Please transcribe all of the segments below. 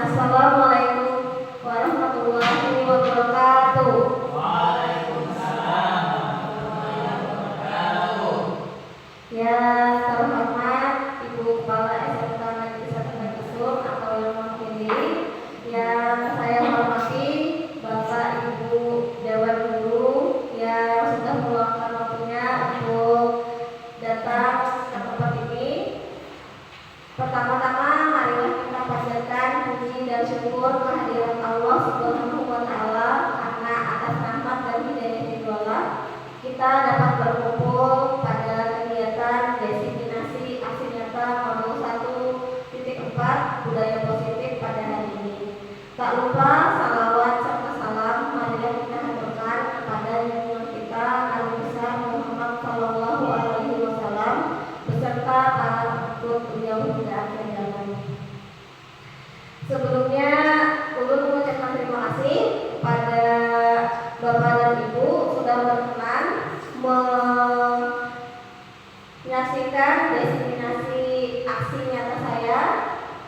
Assalamualaikum warahmatullahi wabarakatuh. Waalaikumsalam warahmatullahi wabarakatuh. Ya, terhormat Ibu Kepala SMK Negeri 1 Negusum atau yang mewakili, yang saya hormati Bapak Ibu Dewan Guru yang sudah meluangkan waktunya untuk datang ke tempat ini. Pertama-tama marilah kita panjatkan puji dan syukur kehadiran Allah Subhanahu wa taala karena atas rahmat dan hidayah kita dapat berkumpul pada kegiatan diseminasi aksi nyata modul 1.4 budaya positif pada hari ini. Tak lupa salawat serta salam marilah kita haturkan kepada junjungan kita Nabi besar Muhammad Sallallahu Alaihi Wasallam beserta para pengikut beliau hingga akhir zaman. Sebelumnya, ulun mengucapkan terima kasih kepada Bapak dan Ibu sudah berkenan menyaksikan diseminasi aksi nyata saya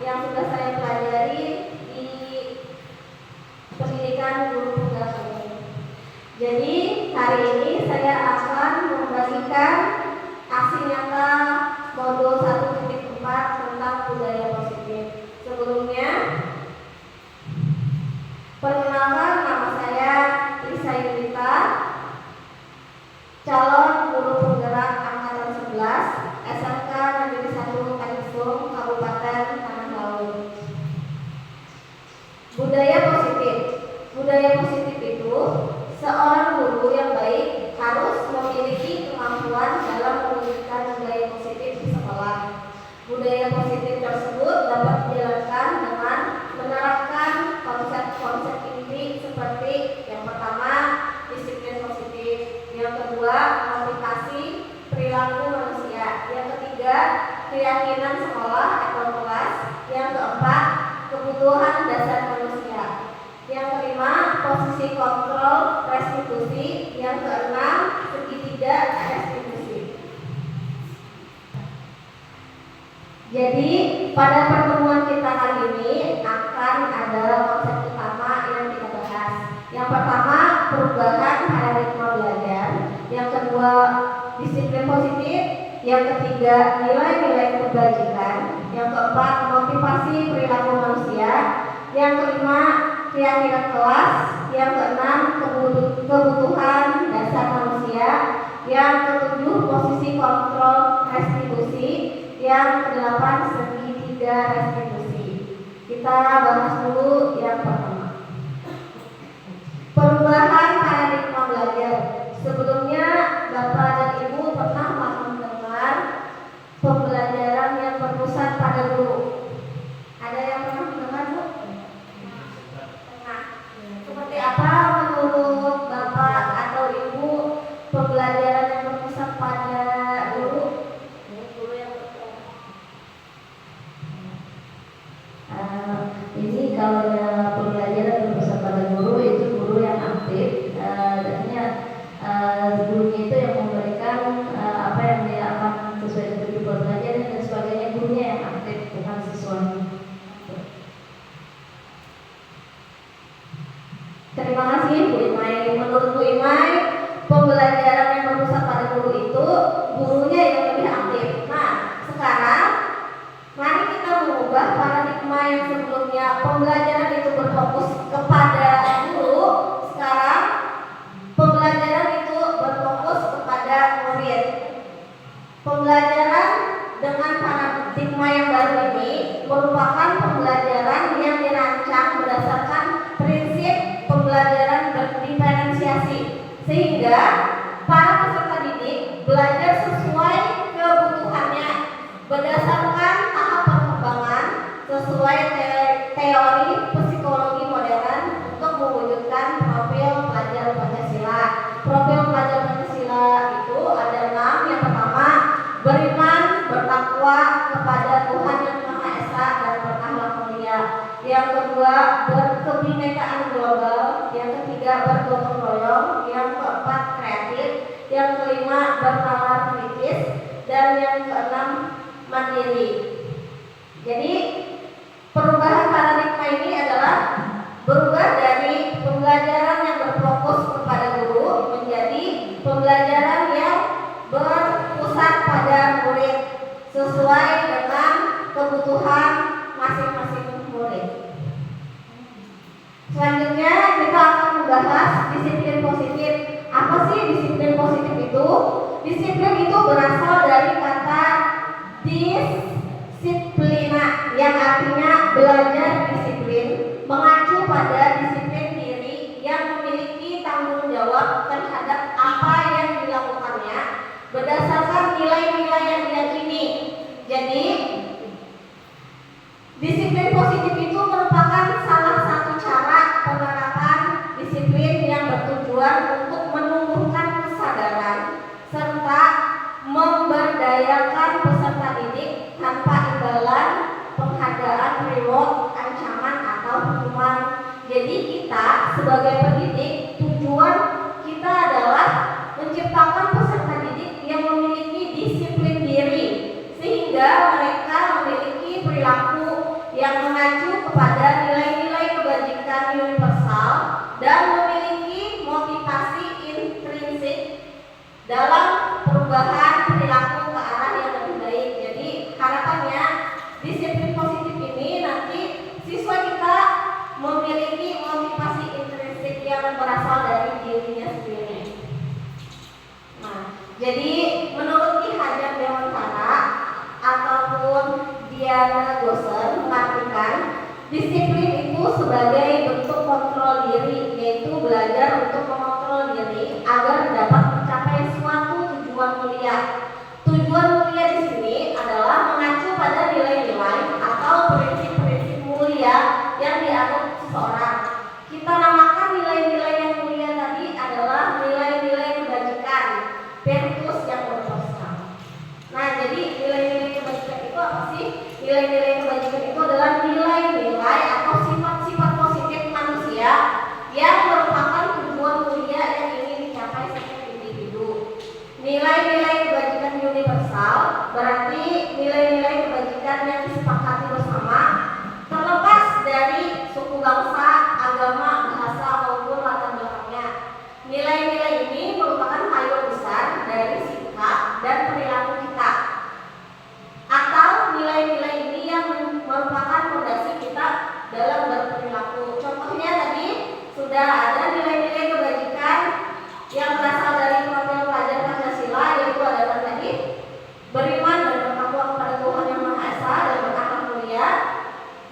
yang sudah saya pelajari di pendidikan guru tunggal ini. Jadi hari ini saya akan membagikan aksi nyata modul 1.4 tentang budaya positif. Sebelumnya, perkenalkan nama saya Lisa Yulita, calon guru penggerak angkatan 11 SMK Negeri 1 Tanjung Kabupaten Tanah Laut. Budaya positif. Budaya positif itu seorang guru yang baik harus memiliki kemampuan dalam mewujudkan budaya positif di sekolah. Budaya positif tersebut dapat dijalankan dengan menerapkan konsep-konsep inti seperti yang pertama, disiplin positif, yang kedua, motivasi perilaku manusia, yang ketiga, keyakinan sekolah atau kelas, yang keempat, kebutuhan dasar manusia, yang kelima, posisi kontrol restitusi, yang keenam, segitiga restitusi. Jadi pada pertemuan kita kali ini akan ada konsep utama yang kita bahas. Yang pertama, perubahan paradigma belajar. Yang kedua, disiplin positif. Yang ketiga, nilai-nilai kebajikan. Yang keempat, motivasi perilaku manusia. Yang kelima, keyakinan kelas. Yang keenam, kebutuhan dasar manusia. Yang ketujuh, posisi kontrol restitusi. Yang kedelapan, segitiga restitusi. Kita bahas dulu yang pertama, perubahan paradigma belajar. Sebelumnya Bapak dan Ibu pernah mendengar pembelajaran yang berpusat pada guru. Ada yang pernah mendengar, Bu? Nah, seperti apa menurut Bapak atau Ibu pembelajaran yang berpusat pada guru? Ini kalau ya pembelajaran berpusat pada guru itu guru yang aktif, artinya gurunya itu yang memberikan apa yang dia akan sesuai dengan tujuan belajar dan sebagainya. Gurunya yang aktif, bukan siswanya. Terima kasih Bu Imai. Menurut Bu Imai, pembelajaran yang berpusat pada guru itu gurunya yang lebih aktif. Nah, sekarang mari kita mengubah paradigma yang sebelumnya pembelajaran itu berfokus kepada guru. Sekarang pembelajaran itu berfokus kepada murid. Pembelajaran dengan paradigma yang baru ini merupakan pembelajaran yang dirancang berdasarkan prinsip pembelajaran berdiferensiasi, sehingga para peserta didik belajar sesuai kebutuhannya berdasarkan tahap perkembangan sesuai teori psikologi modern untuk mewujudkan profil pelajar Pancasila. Profil pelajar Pancasila itu ada 6. Yang pertama, beriman, bertakwa kepada Tuhan yang Maha Esa dan berakhlak mulia. Yang kedua, berkebinekaan global. Yang ketiga, bergotong royong. Yang keempat, kreatif. Yang kelima, bernalar kritis. Dan yang keenam, mandiri. Jadi perubahan paradigma ini Disiplin itu berasal dari kata disiplina yang artinya belajar disiplin, mengacu pada disiplin diri yang memiliki tanggung jawab terhadap apa yang dilakukannya berdasarkan nilai-nilai yang diyakini. Jadi, disiplin positif itu merupakan salah satu cara penerapan disiplin yang bertujuan untuk menumbuhkan kesadaran serta memberdayakan peserta didik tanpa imbalan, penghargaan, reward, ancaman atau hukuman. Jadi kita sebagai pendidik, tujuan kita adalah menciptakan peserta didik yang memiliki disiplin diri sehingga mereka memiliki perilaku yang mengacu kepada nilai-nilai kebajikan universal dan memiliki motivasi intrinsik dalam perubahan perilaku ke arah yang lebih baik. Jadi harapannya disiplin positif ini nanti siswa kita memiliki motivasi intrinsik yang berasal dari dirinya sendiri. Nah, jadi menurut Ki Hajar Dewantara ataupun Diana Gosen mengartikan disiplin itu sebagai bentuk kontrol diri, yaitu belajar untuk mengontrol diri agar dapat mencapai suatu tujuan mulia. Tujuan mulia di sini adalah mengacu pada nilai-nilai atau prinsip-prinsip mulia yang dianut seseorang. Kita namakan nilai-nilai yang mulia tadi adalah nilai-nilai kebajikan, virtus yang universal. Nah, jadi nilai-nilai kebajikan itu apa sih? Nilai-nilai kebajikan itu adalah nilai-nilai atau sifat-sifat positif manusia yang merupakan tujuan mulia yang ingin dicapai setiap individu. Nilai-nilai kebajikan universal berarti nilai-nilai kebajikan yang disepakati bersama terlepas dari suku bangsa, agama, bahasa maupun latar belakangnya. Nilai-nilai ini merupakan payung besar dari sikap dan perilaku kita. Atau nilai-nilai ini yang merupakan fondasi kita dalam berperilaku. Contohnya tadi sudah ada nilai-nilai kebajikan yang berasal dari profil pelajar Pancasila, yaitu adalah tadi beriman dan bertakwa kepada Tuhan Yang Maha Esa dan berakhlak mulia,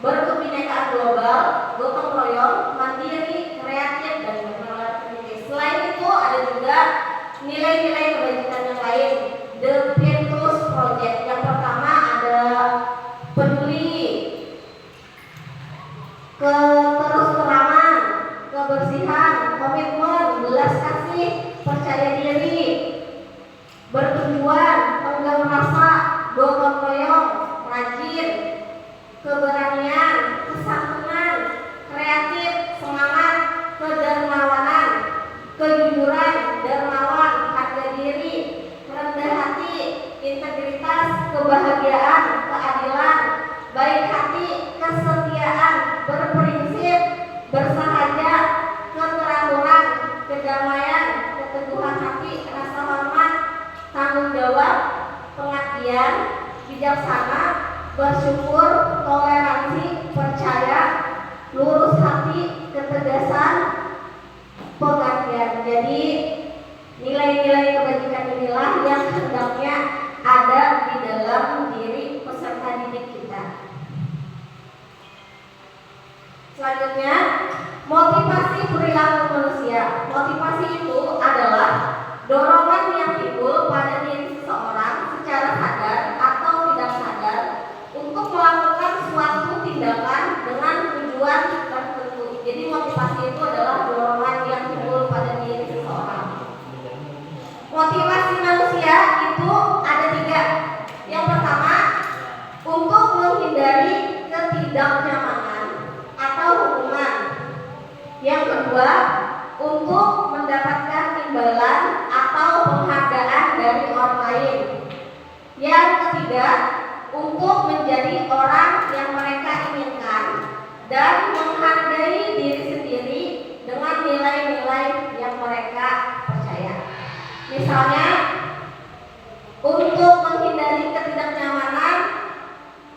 berkebinekaan global, gotong royong, mandiri, kreatif dan bernalar kritis. Selain itu ada juga nilai-nilai kebajikan yang lain. The Virtus Project. Yang pertama ada peduli, keterus-terangan, kebersihan, komitmen, belas kasih, percaya diri, bertujuan, tanggung rasa, gotong royong, rajin, keberanian, kesantunan, kreatif, semangat, kedermawanan, kejujuran, dermawan, harga diri, rendah hati, integritas, kebahagiaan, keadilan, baik hati, kesetiaan, berprinsip, bersahaja, keteraturan, kedamaian, keteguhan hati, rasa hormat, tanggung jawab, pengabdian, bijaksana, bersyukur, toleransi, percaya, lurus hati, ketegasan, pengabdian. Jadi nilai-nilai kebajikan inilah yang hendaknya ada di dalam diri peserta didik kita. Selanjutnya, motivasi perilaku manusia. Motivasi itu adalah dorongan yang timbul pada diri seseorang secara sadar atau tidak sadar untuk melakukan suatu tindakan dengan tujuan tertentu. Jadi motivasi itu adalah dorongan yang timbul pada diri seseorang. Motivasi manusia itu ada 3. Yang pertama, untuk menghindari ketidaknyamanan atau hukuman. Yang kedua, untuk mendapatkan imbalan atau penghargaan dari orang lain. Yang ketiga, untuk menjadi orang yang mereka inginkan dan menghargai diri sendiri dengan nilai-nilai yang mereka percaya. Misalnya, untuk menghindari ketidaknyamanan,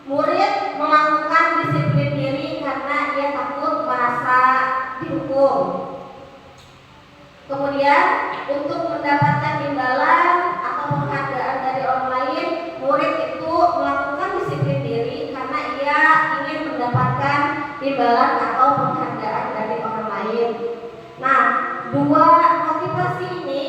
murid melakukan disiplin diri karena ia takut merasa dihukum. Kemudian, untuk mendapatkan imbalan atau imbalan atau penghargaan dari orang lain. Nah, dua motivasi ini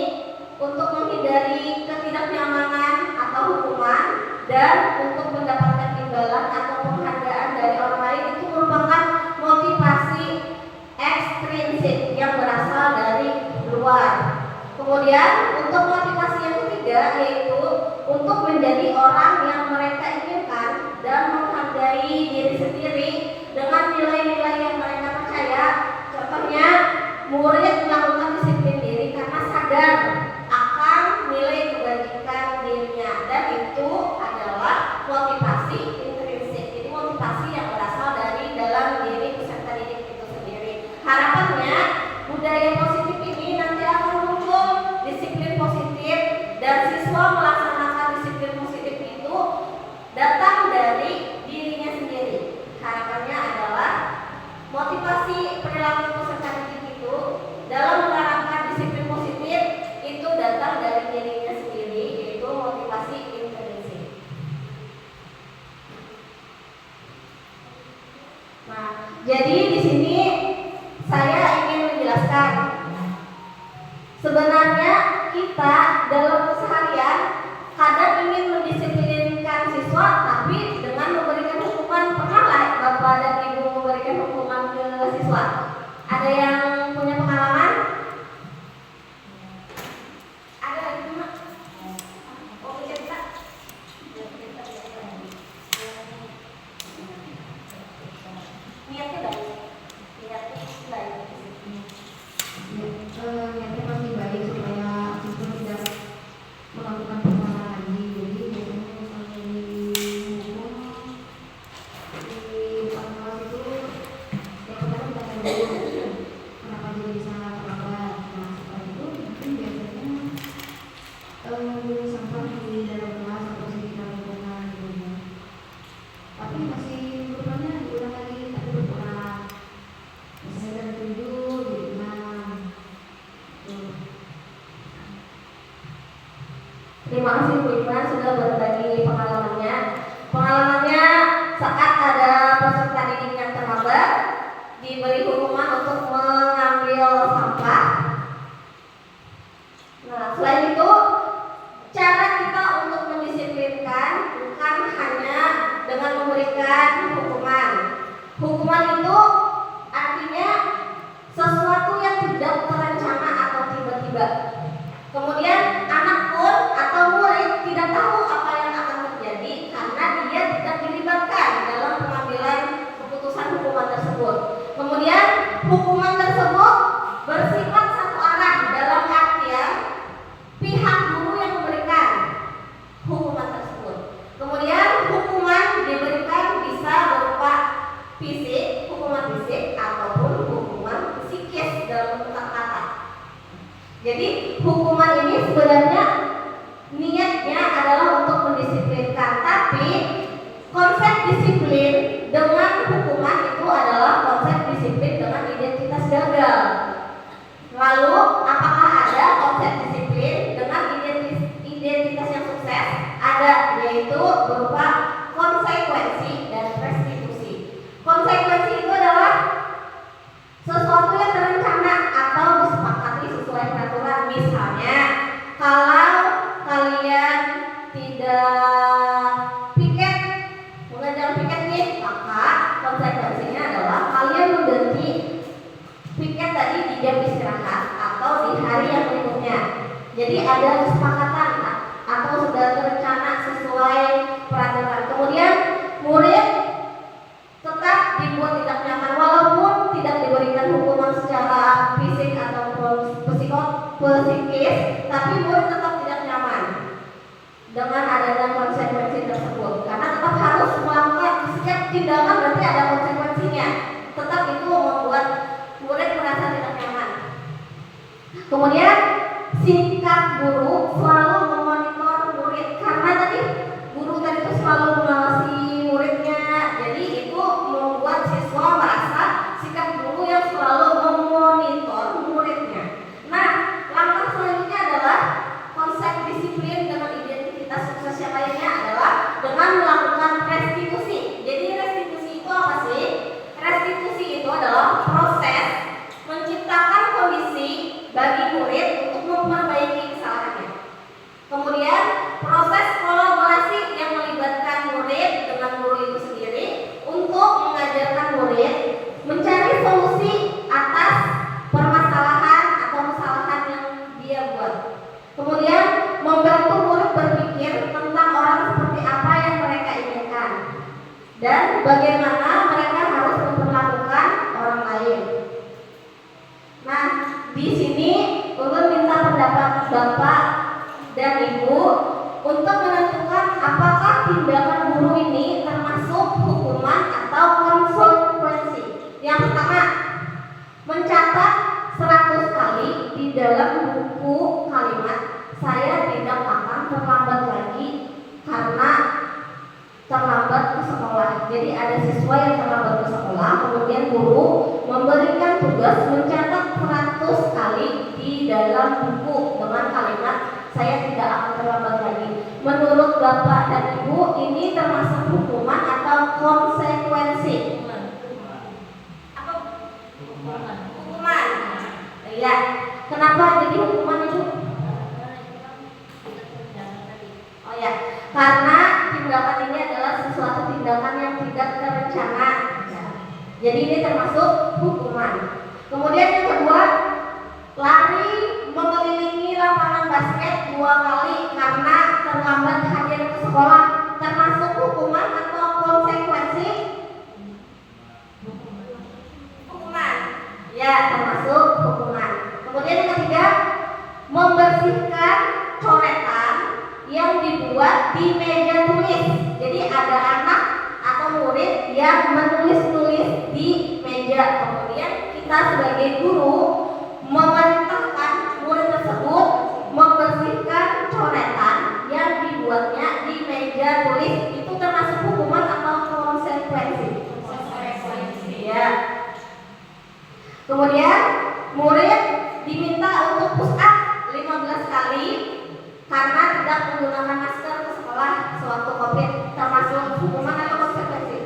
untuk menghindari ketidaknyamanan atau hukuman dan untuk mendapatkan imbalan atau penghargaan dari orang lain itu merupakan motivasi ekstrinsik yang berasal dari luar. Kemudian untuk motivasi yang ketiga yaitu untuk menjadi orang yang mereka inginkan dan menghargai diri sendiri dengan nilai-nilai yang mereka percaya. Contohnya, murid melakukan disiplin diri karena sadar akan nilai kebajikan dirinya, dan itu adalah motivasi intrinsik. Jadi motivasi yang berasal dari dalam diri peserta didik itu sendiri. Harapannya budaya positif ini nanti akan muncul disiplin positif dan siswa melaksanakan disiplin positif itu datang dari dirinya sendiri. Harapannya adalah motivasi perilaku peserta didik itu dalam menerapkan disiplin positif itu datang dari dirinya sendiri, yaitu motivasi intrinsik. Nah, jadi di sini saya ingin menjelaskan sebenarnya kita dalam keseharian kadang ingin mendisiplinkan siswa tapi dengan memberikan hukuman. Pernahlah Bapak dan Ibu memberikan hukuman ke siswa? Ada yang punya pengalaman? Ada yang punya? Oh, cerita. Niatnya baik. Niatnya baik. Niatnya pasti baik supaya siswa tidak melakukan kesalahan lagi. Jadi biasanya misalnya dihukum di depan kelas itu ya kemarin kita dulu kenapa dia bisa terlambat. Nah setelah itu mungkin biasanya sampah di dalam kelas atau sekitar lingkungan gitu ya. Tapi masih hukumannya diulang lagi tapi berkurang. Misalnya dari 7 jadi 6. Terima kasih Bu Iman sudah berbagi pengalamannya. Pengalamannya saat ada peserta didik yang terlambat diberi hukuman untuk mengambil sampah. Nah, selain itu cara kita untuk mendisiplinkan bukan hanya dengan memberikan hukuman. Hukuman itu artinya sesuatu yang tidak terencana atau tiba-tiba. Kemudian anak pun atau murid tidak tahu apa yang akan terjadi karena dia tidak dilibatkan dalam pengambilan keputusan hukuman tersebut. Kemudian hukuman tersebut bersifat satu arah dalam artian pihak guru yang memberikan hukuman tersebut. Kemudian hukuman diberikan bisa berupa fisik, hukuman fisik ataupun hukuman psikis dalam bentuk kata. Jadi hukuman ini sebenarnya niatnya adalah untuk mendisiplinkan, tapi konsep disiplin dengan hukuman itu adalah konsep disiplin dengan identitas gagal. Lalu apakah ada konsep disiplin dengan identitas yang sukses? Ada, yaitu berupa konsekuensi dan restitusi. Konsekuensi itu adalah sesuatu yang terencana atau disepakati sesuai peraturan. Misalnya, kalau kalian tidak piket, mengejar piket nih, maka konsekuensinya adalah kalian mengganti piket tadi di jam istirahat atau di hari yang berikutnya. Jadi ada kesepakatan atau sudah terencana sesuai peraturan. Kemudian murid tetap dibuat tidak nyaman walaupun tidak diberikan hukuman secara fisik ataupun psikis, tapi murid tetap tidak nyaman dengan adanya konsekuensi tersebut karena tetap harus melakukan setiap tindakan berarti ada konsekuensinya. Tetap itu membuat murid merasa tidak nyaman. Kemudian sikap guru selalu memonitor murid karena tadi guru tadi itu selalu mengawasi muridnya. Jadi itu membuat siswa merasa sikap guru yang selalu memonitor muridnya. Nah, langkah selanjutnya adalah konsep disiplin dengan identitas sukses yang lainnya adalah dengan melakukan restitusi. Jadi restitusi itu apa sih? Restitusi bagaimana mereka harus memperlakukan orang lain. Nah, di sini ulun minta pendapat Bapak dan Ibu untuk menentukan apakah tindakan guru ini termasuk hukuman atau konsekuensi. Yang pertama, mencatat 100 kali di dalam buku kalimat saya tidak akan terlambat lagi karena terlambat ke sekolah. Jadi ada siswa yang terlambat ke sekolah, kemudian guru memberikan tugas mencatat 100 kali di dalam buku dengan kalimat saya tidak akan terlambat lagi. Menurut Bapak dan Ibu, ini termasuk hukuman atau konsekuensi? Hukuman. Iya. Kenapa jadi hukuman itu? Oh ya, karena tindakan ini adalah sesuatu tindakan yang tidak terencana. Jadi ini termasuk hukuman. Kemudian yang kedua, lari mengelilingi lapangan basket 2 kali karena terlambat hadir ke sekolah, termasuk hukuman atau konsekuensi? Hukuman. Ya, termasuk hukuman. Kemudian yang ketiga, membersihkan coretan yang dibuat di meja tulis. Jadi ada anak atau murid yang menulis-nulis di meja. Kemudian kita sebagai guru memerintahkan murid tersebut membersihkan coretan yang dibuatnya di meja tulis. Itu termasuk hukuman atau konsekuensi? Konsekuensi. Ya. Kemudian murid diminta untuk push up 15 kali karena tidak menggunakan masker ke sekolah sewaktu Covid, termasuk hukuman atau konsekuensi?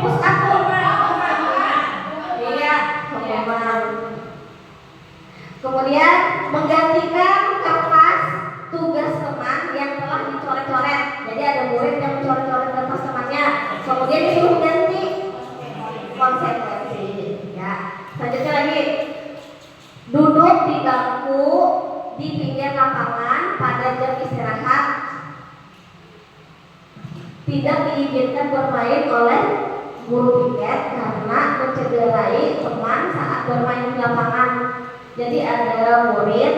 Push up iya, hukuman. Kemudian menggantikan kertas tugas teman yang telah dicoret-coret. Jadi ada murid yang mencoret-coret kertas temannya, kemudian disuruh ganti, konsekuensi. Ya. Selanjutnya lagi, duduk di bangku di pinggir lapangan pada jam istirahat, tidak diizinkan bermain oleh guru piket karena mencederai teman saat bermain di lapangan. Jadi ada murid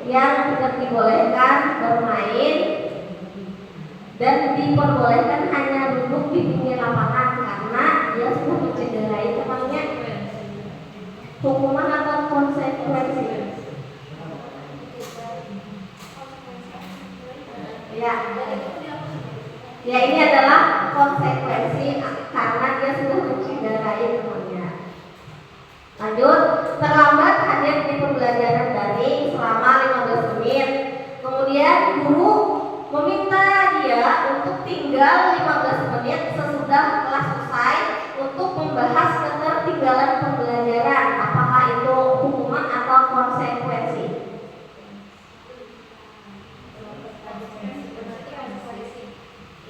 yang tidak dibolehkan bermain dan diperbolehkan hanya duduk di pinggir lapangan karena dia sudah mencederai temannya. Hukuman atau konsekuensi? Ya. Ya, ini adalah konsekuensi karena dia sudah mencederai temannya. Lanjut, terlambat hadir di pembelajaran daring selama 15 menit. Kemudian guru meminta dia untuk tinggal 15 menit sesudah kelas selesai untuk membahas ketertinggalan pembelajaran. Apakah itu hukuman atau konsekuensi?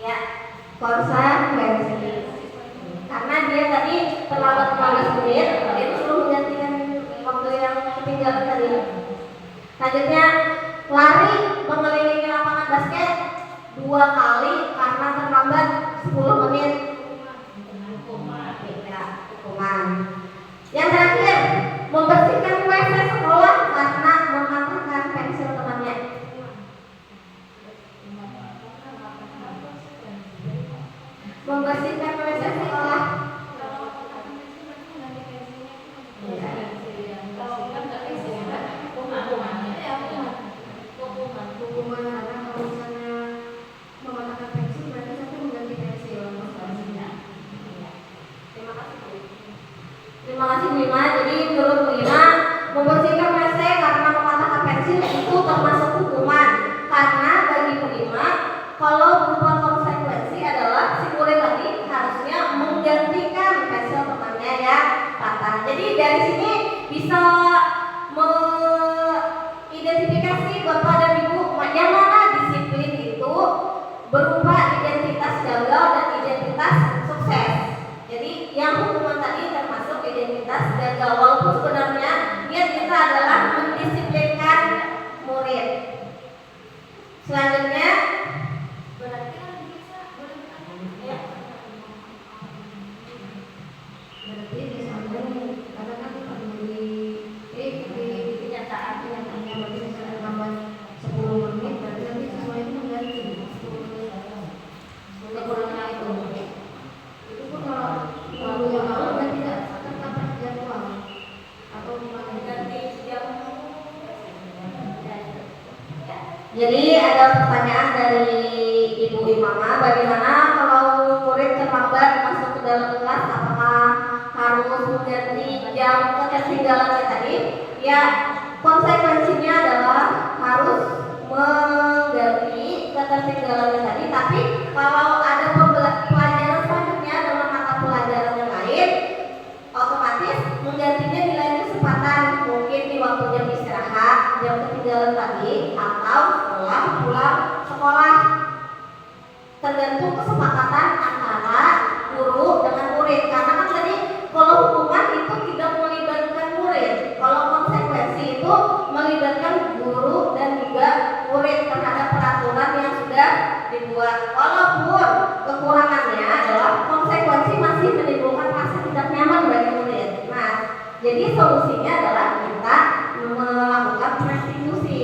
Ya, konsekuensi. Karena dia tadi terlambat 15 menit, dia suruh menggantikan waktu yang ketinggalan tadi. Selanjutnya, lari mengelilingi lapangan basket 2 kali karena terlambat 10 menit. Ya, hukuman. Yang terakhir, membersihkan WC sekolah karena mematahkan pensil temannya. Membersihkan WC sekolah. Terima kasih Bu Ima. Jadi menurut Bu Ima, membersihkan WC karena mematahkan pensil itu termasuk hukuman. Karena bagi Bu Ima, kalau berupa konsekuensi adalah si murid tadi harusnya menggantikan pensil temannya yang patah. Jadi dari sini bisa mengidentifikasi Bapak dan Ibu yang mana disiplin itu berupa identitas gagal dan identitas sukses. Jadi yang hukuman tadi termasuk identitas gagal, walaupun sebenarnya niat kita adalah mendisiplinkan murid. Selanjutnya, berarti kan bisa Jadi ada pertanyaan dari Ibu Imama, bagaimana kalau murid terlambat masuk ke dalam kelas, apakah harus mengganti jam ketertinggalannya tadi? Ya, konsekuensinya adalah harus mengganti ketertinggalannya tadi. Tapi kalau ada pelajaran selanjutnya dalam mata pelajaran yang lain, otomatis menggantinya di lain kesempatan, mungkin di waktu jam istirahat, jam ketinggalan tadi, atau setelah pulang sekolah. Tergantung kesepakatan antara guru dengan murid. Karena kan tadi kalau hukuman itu tidak melibatkan murid, kalau konsekuensi itu melibatkan guru dan juga murid terhadap peraturan yang sudah dibuat. Walaupun kekurangannya adalah konsekuensi masih menimbulkan rasa tidak nyaman bagi murid. Nah, jadi solusinya adalah kita melakukan restitusi.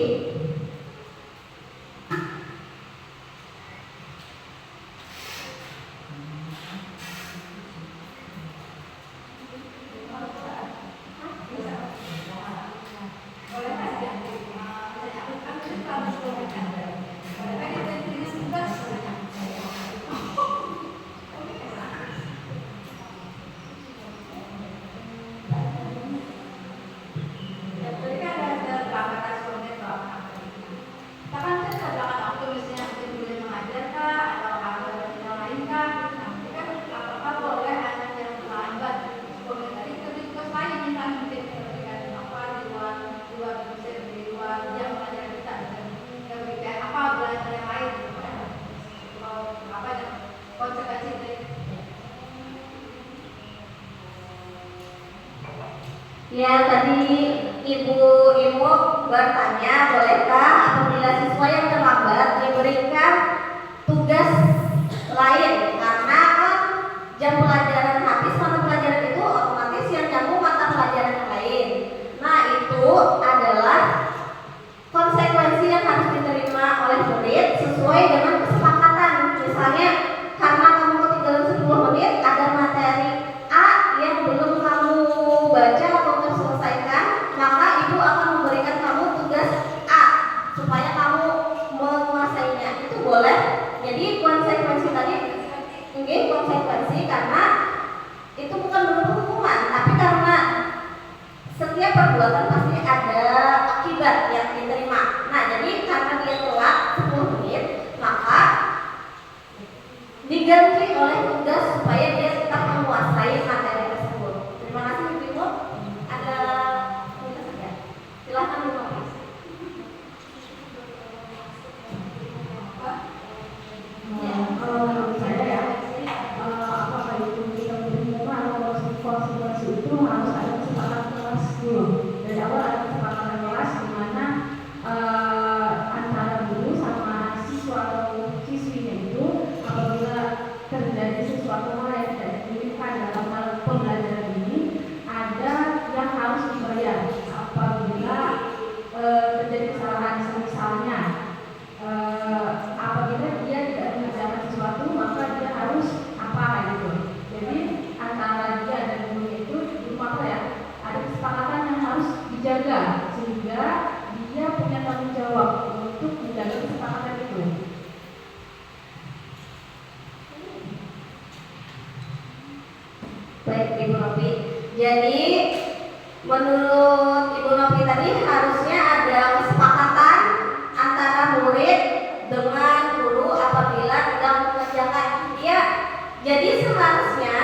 Ya, tadi Ibu Imu bertanya, bolehkah apabila siswa yang terlambat diberikan tugas lain? Karena kan jam pelajaran habis, mata pelajaran itu otomatis yang nyambung mata pelajaran yang lain. Nah, itu adalah konsekuensi yang harus diterima oleh murid sesuai dengan kesepakatan. Misalnya, karena kamu ketinggalan 10 menit, ada materi A yang belum kamu baca atau terselesaikan, maka ibu akan memberikan kamu tugas A supaya kamu menguasainya. Itu boleh. Jadi konsekuensi tadi mungkin konsekuensi karena itu bukan berupa hukuman, tapi karena setiap perbuatan pasti ada akibat yang diterima. Nah, jadi karena dia telat 10 menit, maka diganti oleh tugas supaya dia tetap menguasai materi tersebut. Terima kasih Ibu. Ada ya? Silahkan Ibu. Ya, kalau menurut saya ya, apakah itu kita menerima atau konsekuensi itu harus ada kesepakatan kelas dulu. Dari awal ada kesepakatan kelas di mana antara guru sama siswa atau siswinya itu apabila terjadi sesuatu hal yang tidak diinginkan dalam hal pembelajaran ini, ada yang harus dibayar. Apabila terjadi kesalahan, misalnya apabila dia tidak mengerjakan sesuatu, maka dia harus apa gitu. Jadi antara dia dan gurunya itu apa ya, ada kesepakatan yang harus dijaga sehingga dia punya tanggung jawab untuk menjaga kesepakatan itu. Baik Ibu Novi. Jadi menurut Ibu Novi tadi harusnya ada kesepakatan antara murid dengan guru apabila tidak mengerjakan. Ya, jadi seharusnya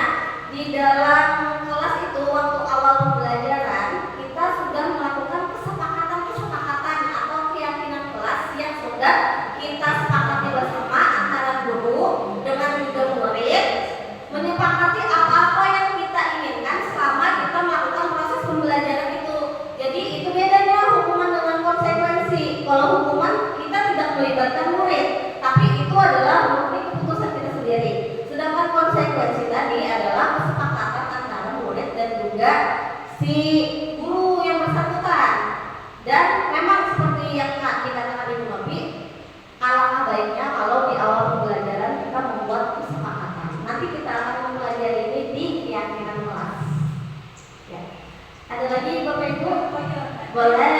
di dalam kelas itu waktu awal pembelajaran kita sudah melakukan kesepakatan atau keyakinan kelas yang sudah kita sepakati bersama antara guru dengan juga murid, menyepakati apa-apa yang kita inginkan selama kita melakukan proses pembelajaran itu. Jadi itu bedanya hukuman dengan konsekuensi. Kalau hukuman kita tidak melibatkan murid, tapi itu adalah murni keputusan kita sendiri. Sedangkan konsekuensi tadi adalah kesepakatan antara murid dan juga si guru yang bersangkutan. Dan memang seperti yang dikatakan Ibu Novi, alangkah baiknya kalau di awal pembelajaran kita membuat kesepakatan. Nanti kita akan mempelajari ini di keyakinan kelas. Ya. Ada lagi Bapak Ibu? Boleh.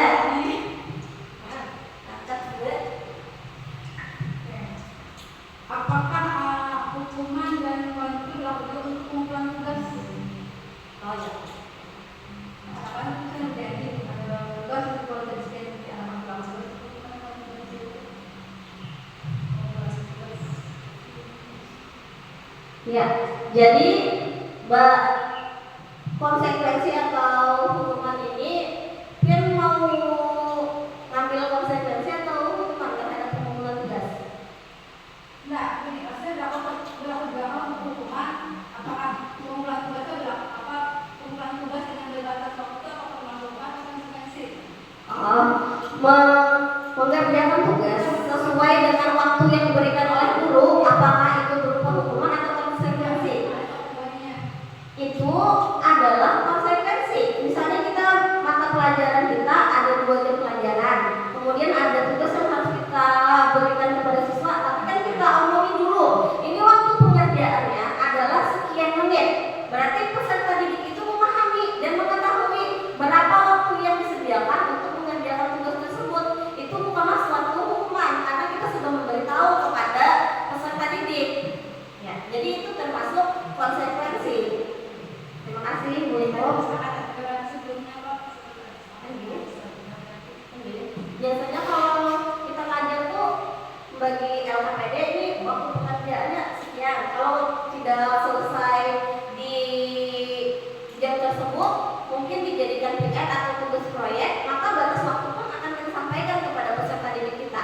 Ya, jadi konsekuensi atau hukuman ini Pian mau ngambil konsekuensi atau hukuman terhadap pengumpulan tugas? Enggak, ini maksudnya berlaku hukuman. Apakah pengumpulan tugas itu adalah pengumpulan tugas dengan batas waktu atau pemangkuan atau konsekuensi? Mengerjakan tugas sesuai dengan waktu yang diberikan oleh guru, apakah itu berupa hukuman atau konsekuensi? Itu adalah konsekuensi. Misalnya kita mata pelajaran kita ada 2 jam pelajaran, kemudian ada tugas yang harus kita berikan kepada siswa, tapi kan kita omongin dulu, ini waktu pengerjaannya adalah sekian menit. Berarti peserta didik itu memahami dan mengetahui berapa waktu yang disediakan untuk mengerjakan tugas tersebut. Itu bukanlah suatu hukuman karena kita sudah memberitahu kepada peserta didik. Ya, jadi itu termasuk konsekuensi. Terima kasih Bu Ibu. Biasanya kalau kita ngajar tuh bagi LKPD ini waktu pengerjaannya sekian. Kalau tidak selesai di jam tersebut, mungkin dijadikan PR atau tugas proyek, maka batas waktu pun akan kita sampaikan kepada peserta didik kita.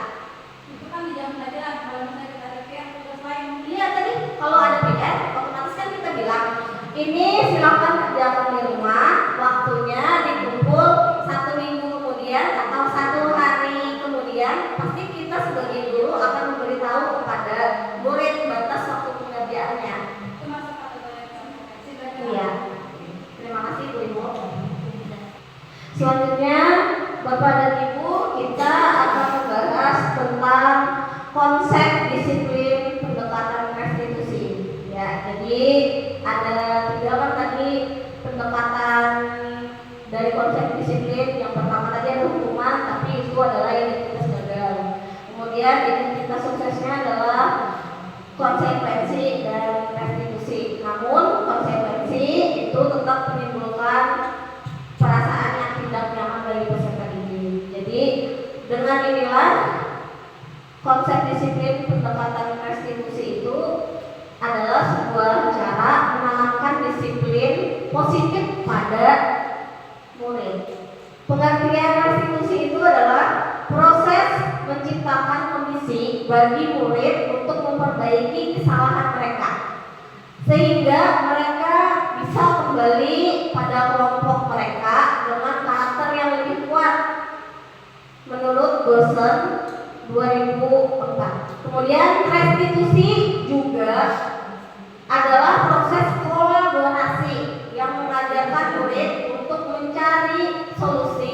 Itu kan di jam pelajaran. Kalau misalnya kita ada PR tugas lain. Iya tadi kalau ada PR, otomatis kan kita bilang ini silakan kerjakan di rumah, waktunya dikumpul 1 minggu kemudian atau 1 hari kemudian, pasti kita sebagai guru akan memberitahu kepada murid batas waktu pengerjaannya. Itu masuk kategori konsekuensi. Iya. Terima kasih Bu Ibu. Selanjutnya Bapak dan Ibu, kita akan membahas tentang konsep disiplin pendekatan restitusi. Ya, jadi ada 3 kan tadi pendekatan dari konsep disiplin. Yang pertama tadi ada hukuman, tapi itu adalah identitas gagal. Kemudian identitas suksesnya adalah konsekuensi dan restitusi. Namun konsekuensi itu tetap menimbulkan perasaan yang tidak nyaman bagi peserta didik. Jadi dengan inilah konsep disiplin pendekatan restitusi itu adalah sebuah cara menanamkan disiplin positif pada murid. Pengertian restitusi itu adalah proses menciptakan kondisi bagi murid untuk memperbaiki kesalahan mereka, sehingga mereka bisa kembali pada kelompok mereka dengan karakter yang lebih kuat menurut Gosen 2004. Kemudian restitusi juga adalah proses kolaborasi yang mengajarkan murid untuk mencari solusi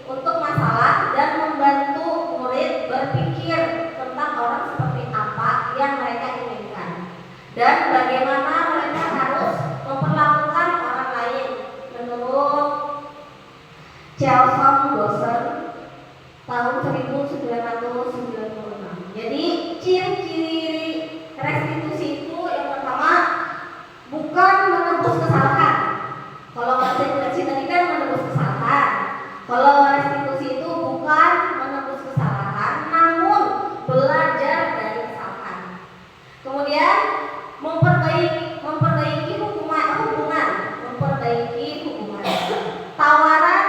untuk masalah dan membantu murid berpikir tentang orang seperti apa yang mereka inginkan dan bagaimana mereka harus memperlakukan orang lain menurut Chelsom Gosen tahun 1996. Jadi ciri-ciri restitusi itu yang pertama bukan menebus kesalahan. Kalau konsekuensi tadi kan menebus kesalahan. Kalau restitusi itu bukan menebus kesalahan, namun belajar dari kesalahan. Kemudian memperbaiki hubungan. Tawaran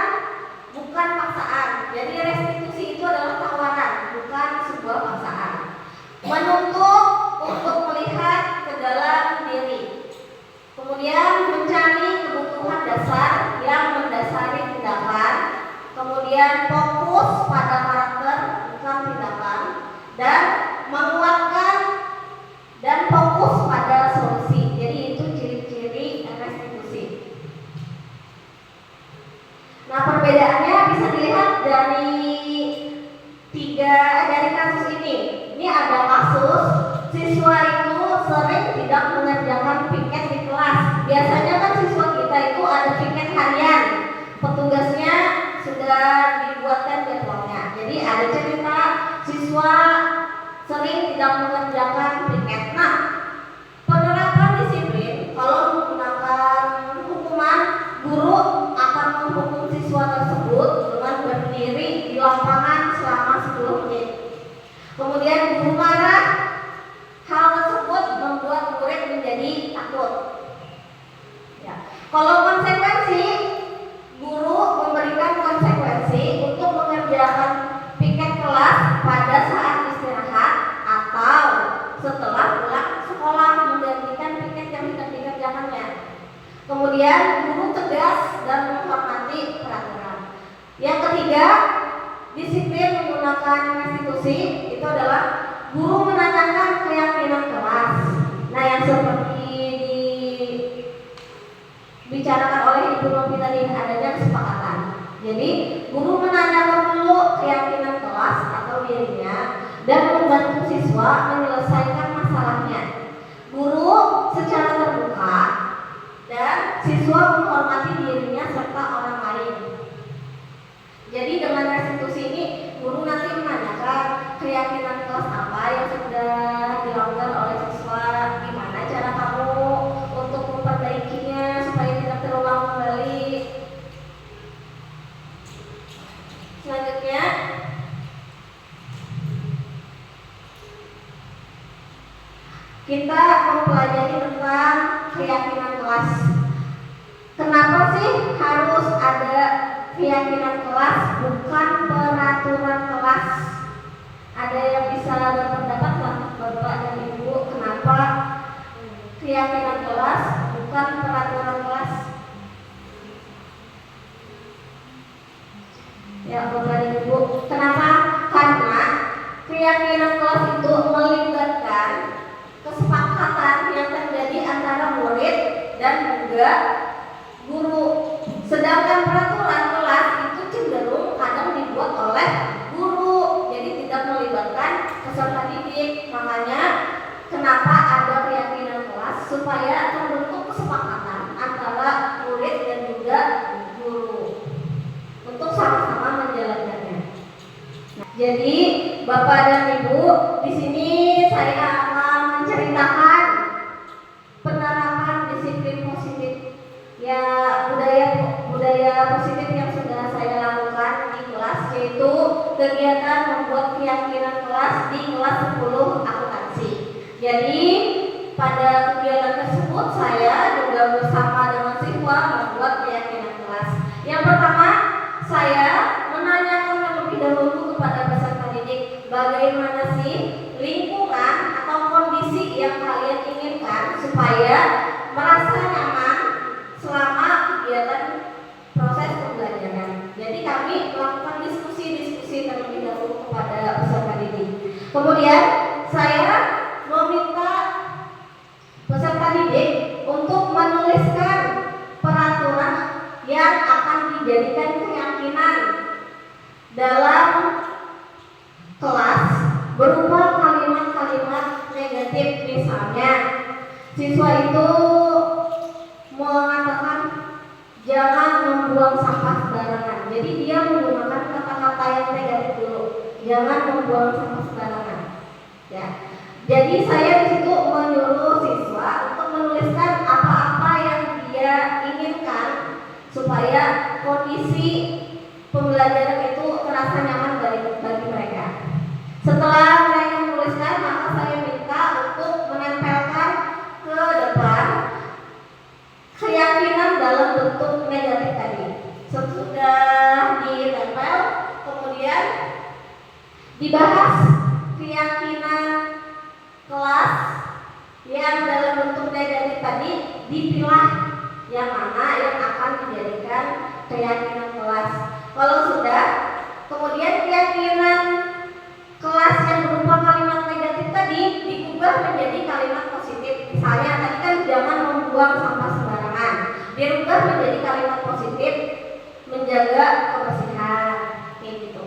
bukan paksaan. Kalau konsekuensi, guru memberikan konsekuensi untuk mengerjakan piket kelas pada saat istirahat atau setelah pulang sekolah, menggantikan piket yang tidak dikerjakannya. Kemudian guru tegas dan menghormati peraturan. Yang ketiga, disiplin menggunakan restitusi. Itu adalah guru menanyakan keyakinan kelas. Nah, yang seperti dibicarakan oleh Ibu Novi tadi, adanya kesepakatan. Jadi guru menanyakan dulu keyakinan kelas atau dirinya dan membantu siswa menyelesaikan masalahnya. Guru secara terbuka dan siswa menghormati dirinya serta orang lain. Jadi dengan restitusi ini guru nanti menanyakan keyakinan kelas apa yang sudah dilanggar oleh siswa, gimana cara kamu untuk memperbaikinya supaya tidak terulang kembali. Selanjutnya, kita mempelajari tentang keyakinan kelas. Kenapa sih harus ada keyakinan kelas, bukan peraturan kelas? Ada yang bisa berpendapat lah, Bapak dan Ibu, kenapa keyakinan kelas bukan peraturan kelas? Ya, Bapak dan Ibu, kenapa? Karena keyakinan kelas itu melibatkan kesepakatan yang terjadi antara murid dan juga guru. Sedangkan peraturan kelas itu cenderung kadang dibuat oleh guru, jadi tidak melibatkan peserta didik. Makanya kenapa ada keyakinan kelas, supaya terbentuk kesepakatan antara murid dan juga guru untuk sama-sama menjalankannya. Nah, jadi Bapak dan Ibu, di sini saya akan menceritakan penerapan disiplin positif, ya budaya positif yang sudah saya lakukan di kelas, yaitu kegiatan membuat keyakinan kelas di kelas 10 akuntansi. Jadi pada kegiatan tersebut saya juga bersama dengan siswa membuat keyakinan kelas. Yang pertama, saya menanyakan terlebih dahulu kepada peserta didik, bagaimana sih lingkungan atau kondisi yang kalian inginkan supaya merasa nyaman selama kegiatan proses pembelajaran. Jadi kami melakukan diskusi terlebih dahulu kepada peserta didik. Kemudian saya meminta peserta didik untuk menuliskan peraturan yang akan dijadikan keyakinan dalam kelas berupa kalimat-kalimat negatif. Misalnya siswa itu mengatakan jangan membuang sampah sembarangan. Jadi dia menggunakan kata-kata yang negatif dulu. Jangan membuang sampah sembarangan. Ya. Jadi saya di situ menyuruh siswa untuk menuliskan apa-apa yang dia inginkan supaya kondisi pembelajaran itu terasa nyaman bagi mereka. Setelah mereka menuliskan, maka saya minta untuk menempelkan ke depan keyakinan dalam bentuk negatif tadi. Sesudah ditempel, kemudian dibahas keyakinan kelas yang dalam bentuk negatif tadi, dipilah yang mana yang akan dijadikan keyakinan kelas. Kalau sudah, kemudian keyakinan kelas yang berupa kalimat negatif tadi diubah menjadi kalimat positif. Misalnya tadi kan jangan membuang sampah sembarangan, dirubah menjadi kalimat positif, menjaga kebersihan, kayak gitu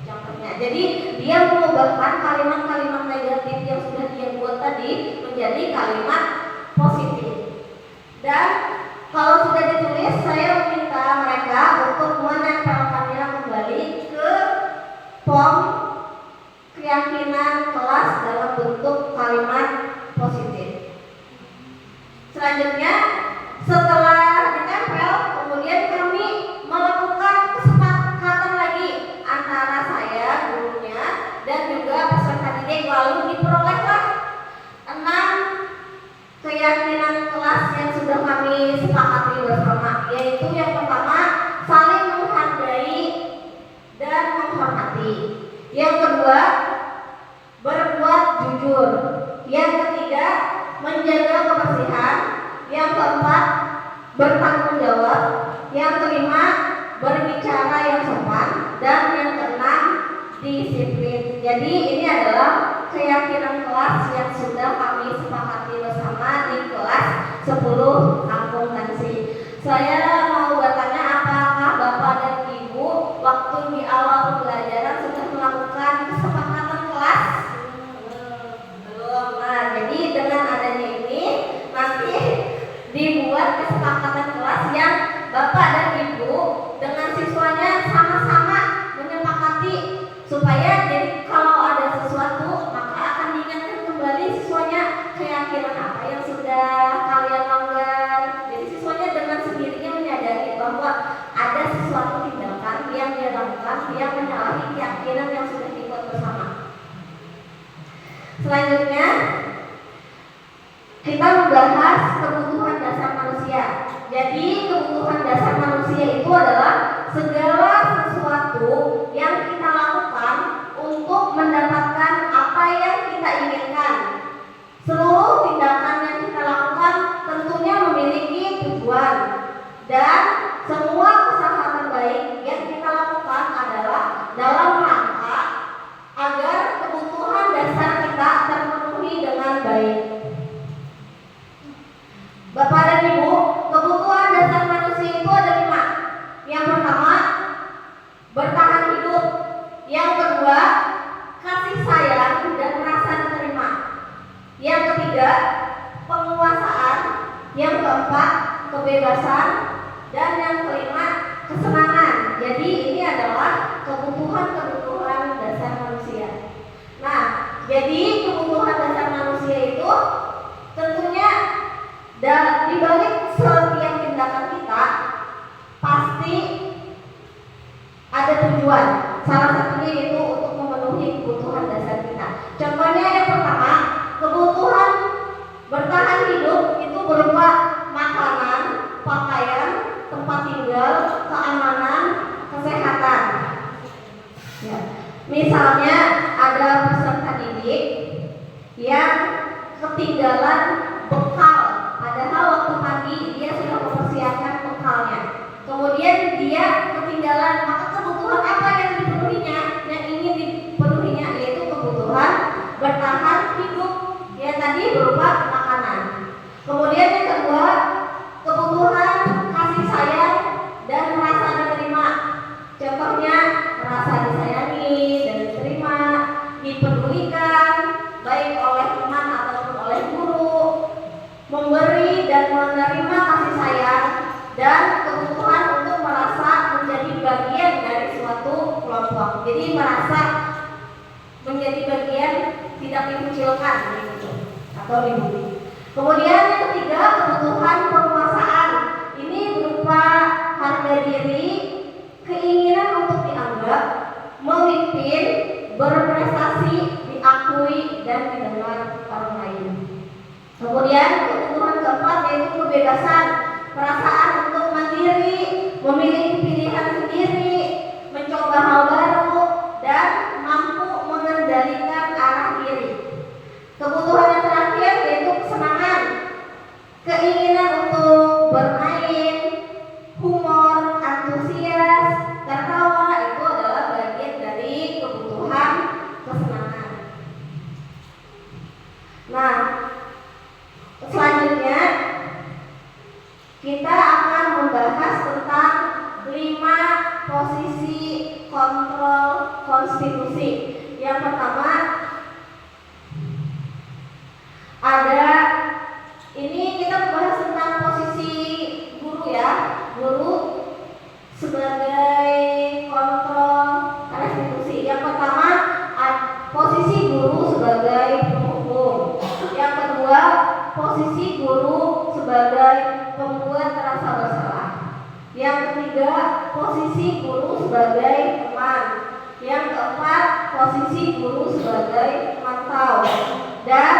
contohnya. Jadi dia mengubahkan kalimat-kalimat negatif yang sudah dia buat tadi menjadi kalimat positif. Dan kalau sudah ditulis, saya meminta mereka untuk menempelkannya kembali ke form keyakinan kelas dalam bentuk kalimat positif. Selanjutnya, setelah ditempel, kemudian kami melakukan kesepakatan lagi antara saya, gurunya, dan juga peserta didik. Lalu diperolehlah 6 keyakinan kelas yang sudah kami sepakati bersama. yaitu yang pertama saling menghargai dan menghormati. Yang kedua, berbuat jujur. Yang ketiga, menjaga kebersihan. Yang keempat, bertanggung jawab. Yang kelima, berbicara yang sopan. Dan yang keenam, disiplin. Jadi ini adalah keyakinan kelas yang sudah kami sepakati bersama di kelas 10 akuntansi. Saya mau bertanya, apakah Bapak dan Ibu waktu di awal pembelajaran sudah melakukan kesepakatan kelas? Belum. Nah, jadi dengan adanya ini nanti dibuat kesepakatan kelas yang Bapak dan Ibu dengan siswanya sama-sama menyepakati, supaya jadi kalau ada sesuatu maka akan diingatkan kembali siswanya keyakinan apa yang sudah kalian langgar. Jadi siswanya dengan sendirinya menyadari bahwa ada sesuatu tindakan yang dia lakukan yang menyalahi keyakinan yang sudah dibuat bersama. Selanjutnya kita membahas kebutuhan dasar manusia. Jadi kebutuhan dasar manusia itu adalah segala sesuatu yang kita lakukan untuk mendapatkan apa yang kita inginkan. Seluruh tindakan yang kita lakukan tentunya memiliki tujuan, dan semua usaha terbaik yang kita lakukan adalah dalam rangka agar kebutuhan dasar kita terpenuhi dengan baik. Bapak dan Ibu, kebutuhan dasar manusia itu ada 5. Yang pertama, bertahan hidup. Yang kedua, kasih sayang dan merasa diterima. Yang ketiga, penguasaan. Yang keempat, kebebasan. Dan yang kelima, kesenangan. Jadi ini adalah kebutuhan-kebutuhan dasar manusia. Nah, jadi kebutuhan dasar manusia itu tentunya di balik setiap tindakan kita pasti ada tujuan. Salah satunya itu untuk memenuhi kebutuhan dasar kita. Contohnya yang pertama, kebutuhan bertahan hidup itu berupa makanan, pakaian, tempat tinggal, keamanan, kesehatan. Ya. Misalnya ada peserta didik yang ketinggalan bekal, padahal waktu pagi dia sudah mempersiapkan bekalnya. Kemudian dia ketinggalan, maka kebutuhan apa yang dipenuhinya, yang ingin dipenuhinya, yaitu kebutuhan bertahan hidup, yang tadi berupa makanan. Kemudian yang kedua, kebutuhan kasih sayang dan merasa diterima. Contohnya merasa disayangi dan diterima, dipedulikan baik oleh teman ataupun oleh guru, memberi dan menerima kasih sayang, dan kebutuhan untuk merasa menjadi bagian dari suatu kelompok. Jadi merasa menjadi bagian, tidak dikucilkan gitu, atau dibully. Kemudian yang ketiga, kebutuhan penguasaan. Ini berupa harga diri, keinginan untuk dianggap, memimpin, berprestasi, diakui dan didengar orang lain. Kemudian kebutuhan keempat yaitu kebebasan, perasaan untuk mandiri, memiliki pilihan sendiri, mencoba hal baru, dan mampu mengendalikan arah diri. Kebutuhan yang terakhir yaitu kesenangan, keinginan untuk bermain, humor, antusias, tertawa, itu adalah bagian dari kebutuhan kesenangan. Nah, selanjutnya kita akan membahas tentang 5 posisi kontrol konstitusi. Yang pertama ada, ini kita membahas tentang posisi guru ya, guru sebagai kontrol konstitusi. Yang pertama posisi guru sebagai penghukum. Yang kedua, posisi guru sebagai pembuat rasa bersalah. Yang ketiga, posisi guru sebagai teman. Yang keempat, posisi guru sebagai pemantau. Dan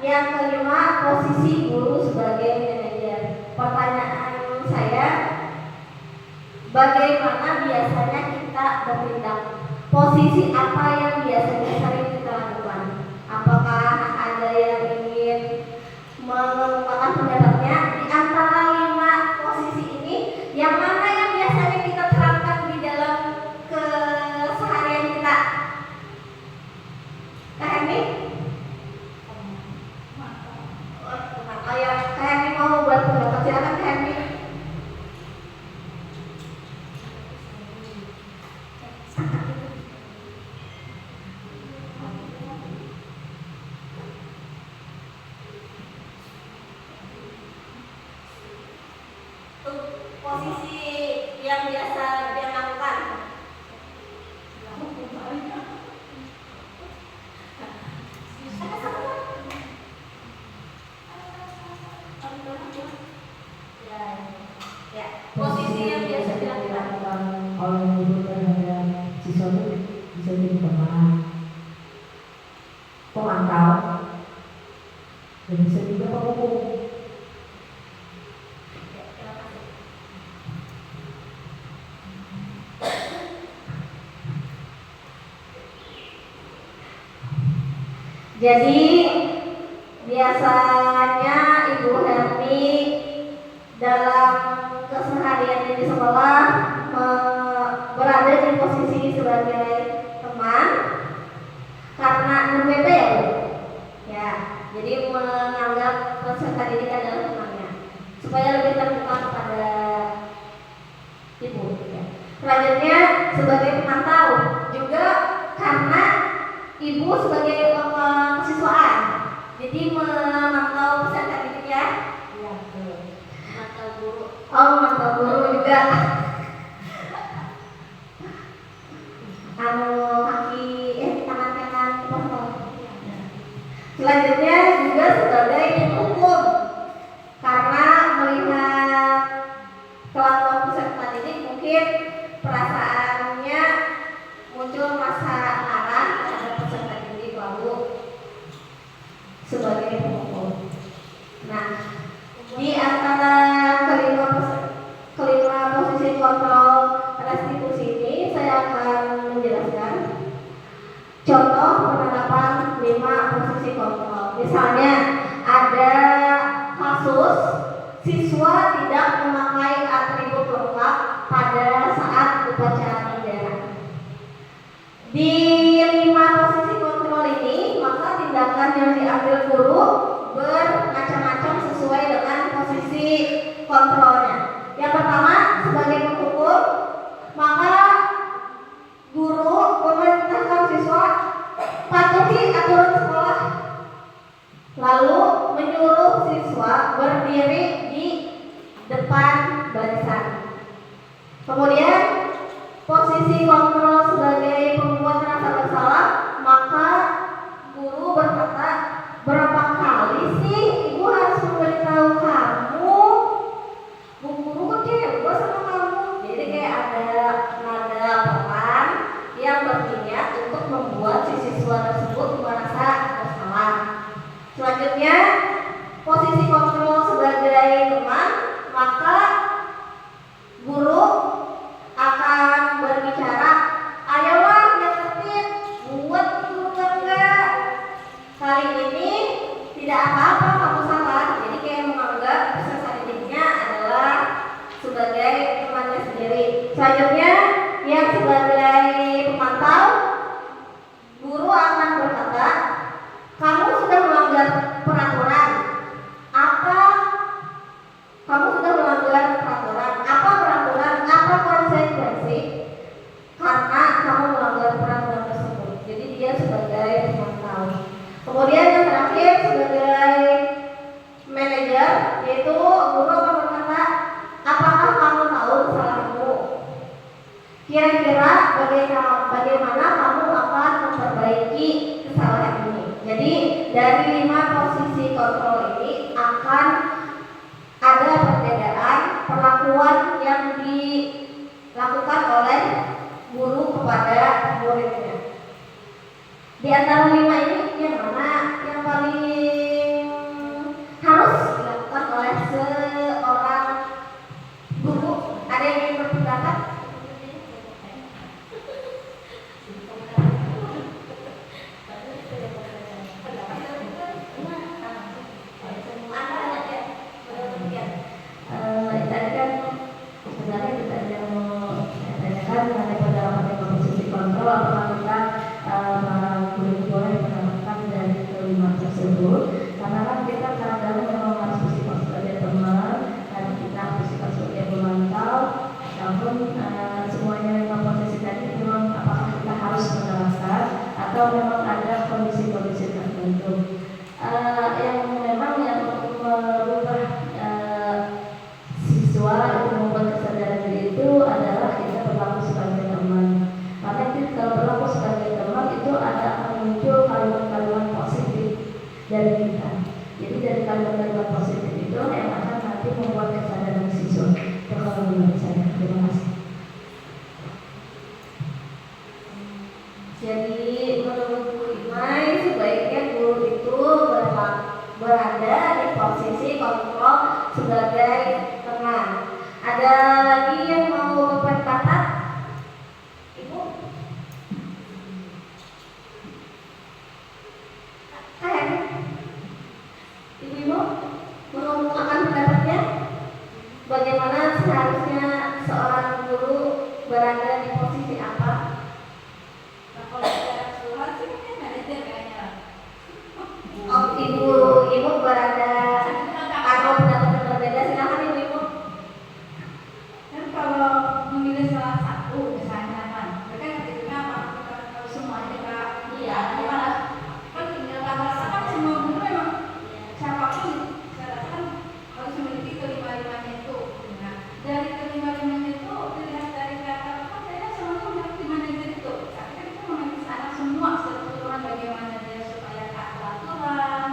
yang kelima, posisi guru sebagai manajer. Pertanyaan saya, bagaimana biasanya kita bertindak, posisi apa yang biasanya sering kita lakukan. Apakah ada yang ingin mengungkapkan pendapatnya di antara 5 posisi ini, yang mana yang biasanya kita terapkan di dalam keseharian kita? Kak Hemi? Oh ya, Kak Hemi mau buat pendapat, silakan Kak Hemi. Posisi yang biasa dia lakukan. Ya, posisi yang biasa dilakukan. Kalau guru terhadap siswa itu bisa jadi teman, pemantau, dan bisa juga penghukum. Jadi biasanya Ibu Hermi dalam kesehariannya di sekolah berada di posisi sebagai teman karena NPP ya Bu? Ya, jadi menganggap peserta didik adalah temannya supaya lebih terbuka kepada Ibu. Ya. Selanjutnya sebagai pemantau juga karena Ibu sebagai kesiswaan, jadi memantau peserta didik ya. Iya, betul. Memantau guru. Oh, memantau guru juga. Tangan kanan kosong. Selanjutnya juga sebagai hukum karena melihat kelakuan peserta didik mungkin perasaannya muncul rasa marah terhadap peserta didik, lalu sebagai penghukum. Nah, di antara kelima posisi kontrol restitusi ini saya akan menjelaskan contoh penerapan 5 posisi kontrol. Misalnya ada kasus siswa tidak memakai atribut lengkap pada saat upacara bendera. Di 5 posisi kontrol ini, maka tindakan yang diambil guru bermacam-macam sesuai dengan posisi kontrolnya. Yang pertama, sebagai penghukum, maka guru memerintahkan siswa patuhi aturan sekolah, lalu menyuruh siswa berdiri di depan barisan. Kemudian posisi kontrol sebagai pembuat rasa bersalah, maka guru berkata, berapa kali sih ibu harus memberitahu kamu? Bu guru kecewa sama kamu. Jadi kayak ada nada peran yang berniat untuk membuat si siswa tersebut merasa bersalah. Selanjutnya posisi kontrol sebagai teman, maka guru akan berbicara, ayolah yang tertib, buat guru enggak. Kali ini tidak apa-apa kamu salah. Jadi kayak menganggap peserta didiknya adalah sebagai temannya sendiri. Selanjutnya yang sebagai pemantau, guru akan berkata, kamu sudah melanggar peraturan. Kamu sudah melanggar peraturan. Apa peraturan? Apa konsekuensi? Karena kamu melanggar peraturan tersebut. Jadi dia sebagai pemantau. Kemudian yang terakhir sebagai manajer, yaitu guru akan berkata, apakah kamu tahu kesalahanmu? Kira-kira bagaimana kamu akan memperbaiki kesalahan ini? Jadi dari 5 posisi kontrol ini akan ada perbedaan perlakuan yang dilakukan oleh guru kepada muridnya. Di antara 5 ini yang mana yang paling harus dilakukan oleh seorang guru? Ada yang ingin berpendapat? bagaimana seharusnya seorang guru berada di posisi apa? Nah, kalau secara keseluruhan sih mungkin manajer kayaknya. Oh, ibu berada atau pendapat berbeda, silakan ibu. Dan kalau memilih salah satu misalnya kan, mereka ngertinya apa? Kalau semuanya kita gimana? Kan tinggal rasa kan semua guru memang siapapun saya rasa kan harus memiliki kelima-limanya itu. Nah, dari kelima-limanya itu dilihat dari kata kan kayaknya semuanya mengerti manajer itu. Tapi kan itu memiliki anak semua secara keseluruhan bagaimana dia supaya taat aturan.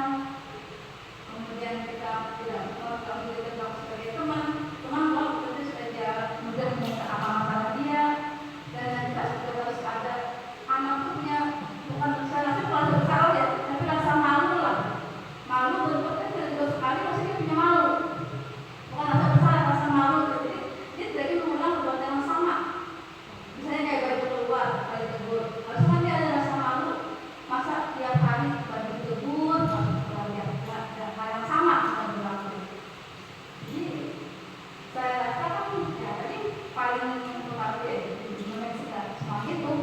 Kemudian kita tidak kami dikenal sebagai teman kalau kita supaya dia mudah meminta apa masalah dia, dan kita juga harus ada anak punya bukan saya rasa kalau bersalah ya, tapi rasa malu lah. Malu berbuat kedua sekali pasti dia punya malu, bukan rasa bersalah, rasa malu. Jadi dia tidak ingin mengulang perbuatan yang sama. Misalnya kayak baju keluar kali tegur, harusnya kan dia ada rasa malu. Masa tiap hari baju tegur, ada hal yang sama dengan berlaku. Jadi saya rasa kan ya tadi paling mempengaruhi ya memang semua itu.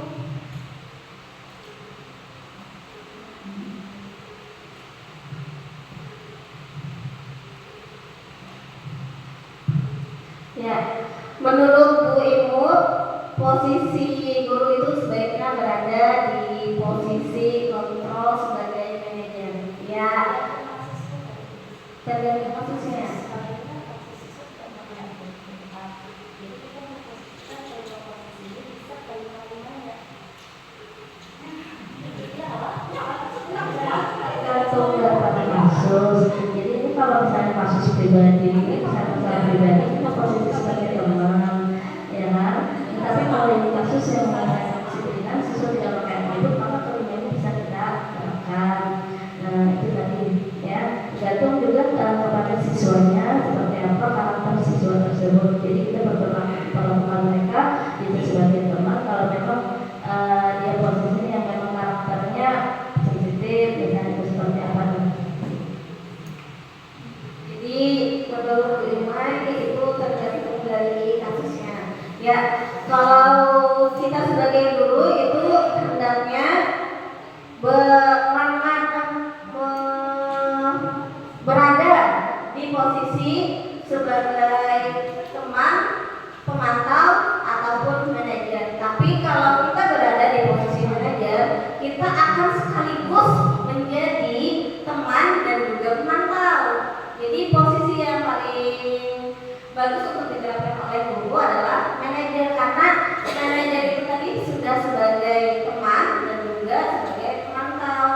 Ya, menurut Bu Imu, posisi guru itu sebaiknya berada di posisi kontrol sebagai manajer. Ya, tergantung kasusnya. Tergantung daripada kasus. Jadi ini kalau misalnya kasus pribadi, misalnya masalah pribadi kita posisi sebagai teman, ya kan? Tapi kalau ini kasus yang mengenai disiplinan sesuai dengan pakaian hidup, maka kelimanya bisa kita terapkan. Nah itu tadi ya. Tergantung juga kepada siswanya seperti apa karakter siswa tersebut. Jadi kita memperlakukan mereka itu sebagai teman. Kalau memang dia posisinya yang memang karakternya sensitif, dengan itu seperti apa nih? Jadi menurut Bu Imai itu tergantung dari kasusnya. Ya, kalau kita sebagai guru itu hendaknya berada di posisi sebagai teman, pemantau ataupun manajer. Tapi kalau kita berada di posisi manajer, kita akan sekaligus menjadi teman dan juga pemantau. Jadi posisi yang paling bagus untuk diterapkan oleh guru adalah manajer, karena manajer itu tadi sudah sebagai teman dan juga sebagai pemantau.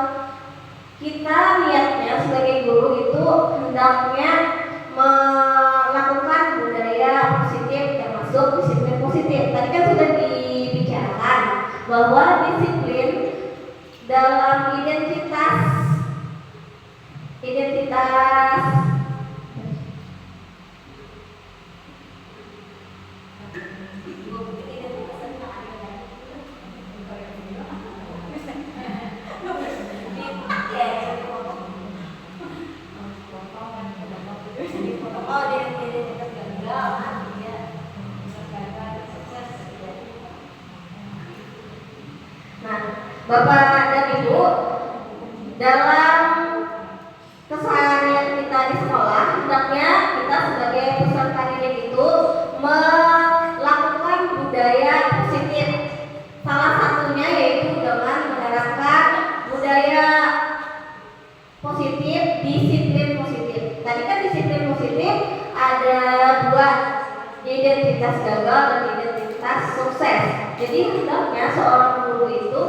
Kita niatnya sebagai guru itu hendaknya melakukan budaya positif termasuk disiplin positif. Tadi kan sudah dibicarakan bahwa disiplin dalam identitas Nah, Bapak dan Ibu, dalam keseharian kita di sekolah, hendaknya kita sebagai peserta didik itu melakukan budaya positif. Salah satunya yaitu dengan menerapkan budaya positif, disiplin positif. Tadi kan disiplin positif ada dua, identitas gagal dan identitas sukses. Jadi hendaknya seorang guru itu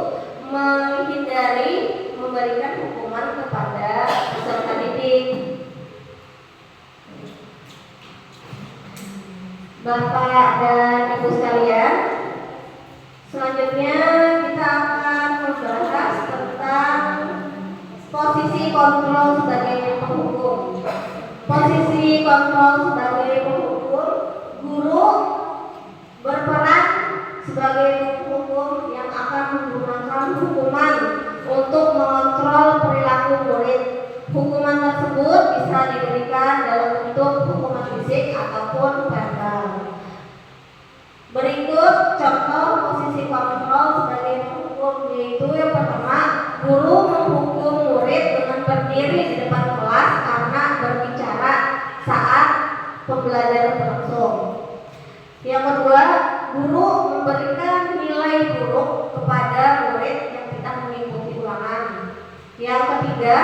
menghindari memberikan hukuman kepada peserta didik. Bapak dan Ibu sekalian, selanjutnya kita akan membahas tentang posisi kontrol sebagai penghukum. Posisi kontrol sebagai penghukum, guru berperan sebagai penghukum yang akan menggunakan hukuman untuk mengontrol perilaku murid. Hukuman tersebut bisa diberikan dalam bentuk hukuman fisik ataupun verbal. guru menghukum murid dengan berdiri di depan kelas karena berbicara saat pembelajaran berlangsung. Yang kedua, guru memberikan nilai buruk kepada murid yang tidak mengikuti ulangan. Yang ketiga,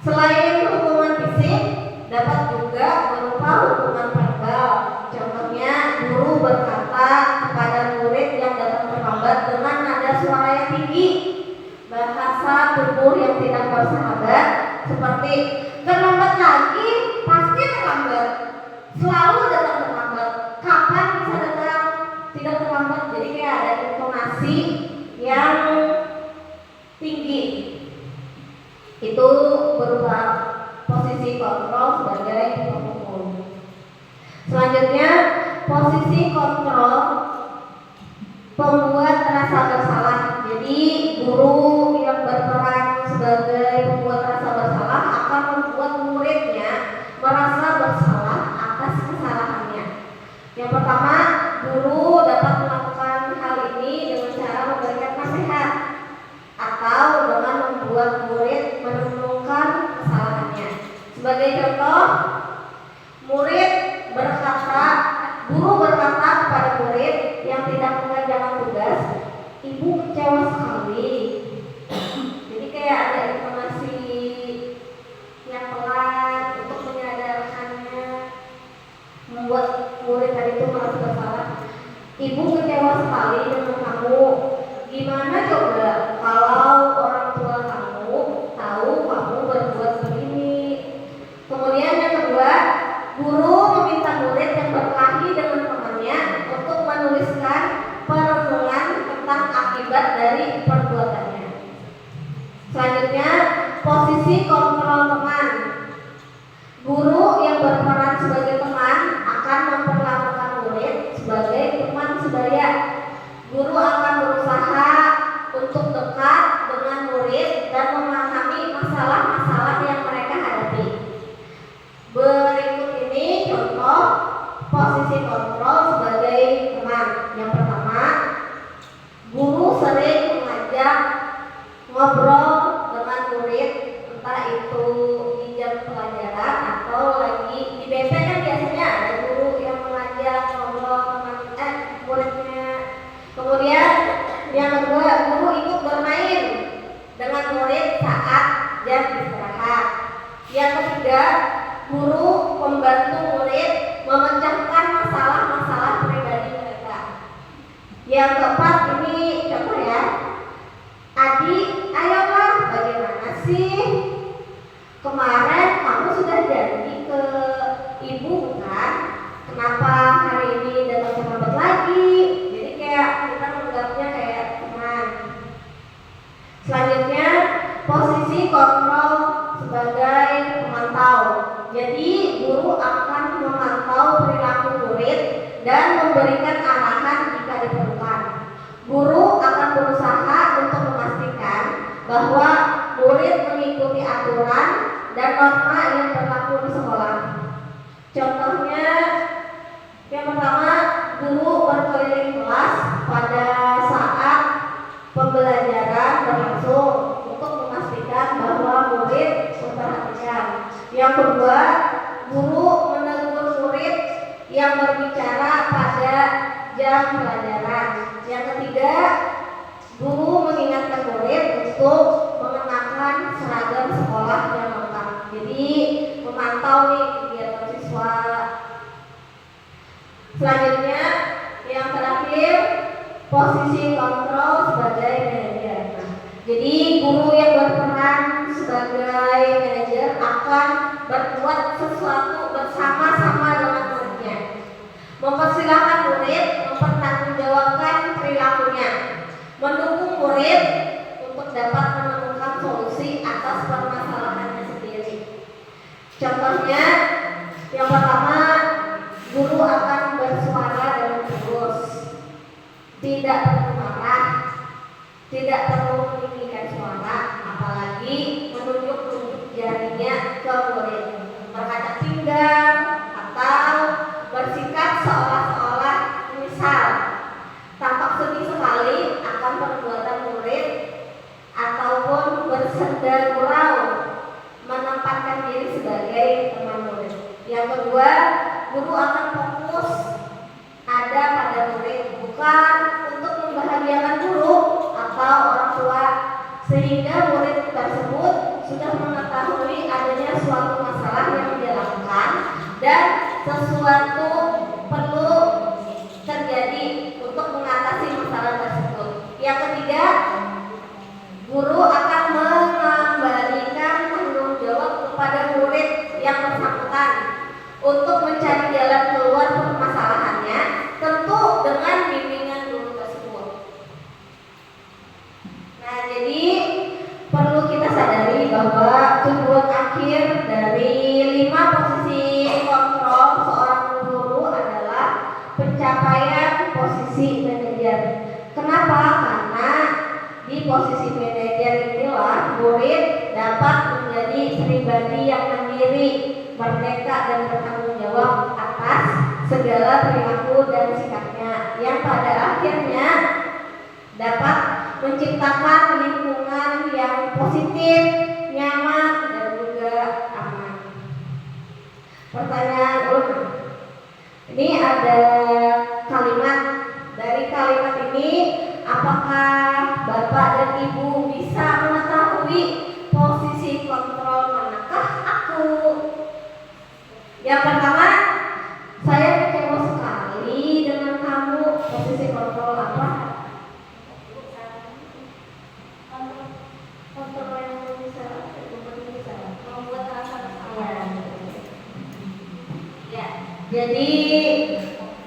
selain hukuman fisik, dapat juga berupa hukuman verbal. Contohnya, guru berkata kepada murid yang datang terlambat dengan nada suara yang tinggi, bahasa tubuh yang tidak bersahabat, seperti terlambat lagi, pasti terlambat, selalu datang terlambat, kapan bisa datang tidak terlambat. Jadi kayak ada intonasi yang tinggi. Itu berupa posisi kontrol sebagai pemukul. Selanjutnya, posisi kontrol pembuat rasa bersalah. Jadi guru yang berperan sebagai pembuat rasa bersalah akan membuat muridnya merasa bersalah atas kesalahannya. Yang pertama, guru dapat melakukan hal ini dengan cara memberikan nasihat atau dengan membuat murid merenungkan kesalahannya. Sebagai contoh, guru berkata kepada murid yang tidak mengerjakan tugas, "Ibu kecewa sekali." Jadi kayak ada informasi yang pelan untuk menyadarkannya, membuat murid tadi itu merasa bersalah. "Ibu kecewa sekali dengan kamu. Gimana coba kalau orang tua kamu tahu kamu berbuat begini?" Kemudian yang kedua, guru meminta murid yang berkelahi dengan temannya untuk menuliskan perenungan tentang akibat dari perbuatannya. Selanjutnya, posisi kontrol teman. Guru yang berperan sebagai teman akan memperlakukan murid sebagai teman sebaya. Guru akan berusaha untuk dekat dengan murid dan memahami masalah-masalah yang mereka hadapi. Berikut ini contoh posisi kontrol sebagai teman. Yang pertama, guru sering mengajak ngobrol dengan murid, entah itu di jam pelajaran atau lagi di BP kan biasanya ada guru yang mengajak ngobrol dengan muridnya. Kemudian yang kedua, guru ikut bermain dengan murid saat jam istirahat. Yang ketiga, guru membantu murid memecahkan masalah-masalah pribadi mereka. Yang keempat, ini contoh ya. "Adik, ayolah, bagaimana sih? Kemarin kamu sudah janji ke ibu bukan? Kenapa hari ini datang terlambat lagi?" Jadi kayak kita menganggapnya kayak teman. Selanjutnya, posisi kontrol sebagai pemantau. Jadi guru akan memantau perilaku murid dan memberikan arahan jika diperlukan. Guru akan berusaha untuk memastikan bahwa murid mengikuti aturan dan norma yang berlaku di sekolah. Contohnya, yang pertama, guru berkeliling kelas pada saat pembelajaran berlangsung untuk memastikan bahwa murid memperhatikan. Yang kedua, guru menegur murid yang berbicara pada jam pelajaran. Yang ketiga, guru mengingatkan murid untuk mengenakan seragam sekolah yang lengkap. Jadi memantau nih kegiatan siswa. Selanjutnya, yang terakhir, posisi kontrol sebagai manajer. Jadi guru yang berperan sebagai manajer akan berbuat sesuatu bersama-sama dengan muridnya, mempersilahkan murid mempertanggungjawabkan perilakunya, mendukung murid untuk dapat menemukan solusi atas permasalahannya sendiri. Contohnya, yang pertama, guru akan bersuara dengan tulus, tidak perlu marah, tidak perlu meninggikan suara, apalagi menunjuk-nunjuk jarinya ke murid, berkaca pinggang, atau bersikap seolah-olah misal tampak sedih sekali akan perbuatan murid ataupun sehingga murid tersebut sudah mengetahui adanya suatu masalah yang dilakukan dan sesuatu perlu terjadi untuk mengatasi masalah tersebut. Yang ketiga, guru akan mengembalikan tanggung jawab kepada murid yang bersangkutan untuk mencari jalan keluar permasalahannya, tentu dengan bimbingan guru tersebut. Nah, jadi perlu kita sadari bahwa tujuan akhir dari 5 posisi kontrol seorang guru adalah pencapaian posisi manajer. Kenapa? Karena di posisi manajer inilah murid dapat menjadi pribadi yang mandiri, merdeka dan bertanggung jawab atas segala perilaku dan sikapnya, yang pada akhirnya dapat menciptakan lingkungan yang positif, nyaman dan juga aman. Pertanyaan ulama. Ini ada kalimat. Dari kalimat ini, apakah Bapak dan Ibu bisa mengetahui posisi kontrol manakah aku? Yang pertama, saya kecewa sekali dengan kamu. Posisi kontrol apa? Kontrol yang bisa membuat rasa bersalah. Ya, jadi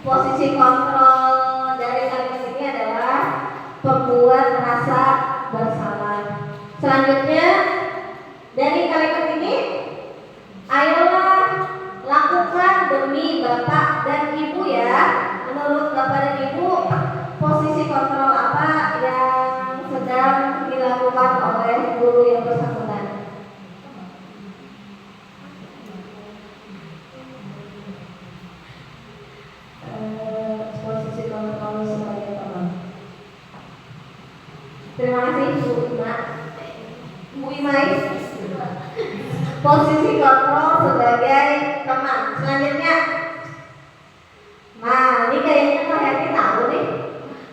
posisi kontrol dari kalimat ini adalah pembuat rasa bersalah. Selanjutnya, dari kalimat ini, ayolah lakukan demi Bapak dan Ibu ya. Menurut Bapak dan Ibu, posisi kontrol apa yang sedang dilakukan oleh guru yang bersangkutan? Posisi kontrol sebagai teman. Terima kasih Bu Ima. Bu Imai. Posisi kontrol sebagai teman. Selanjutnya, nah ini kayaknya Kak tahu nih.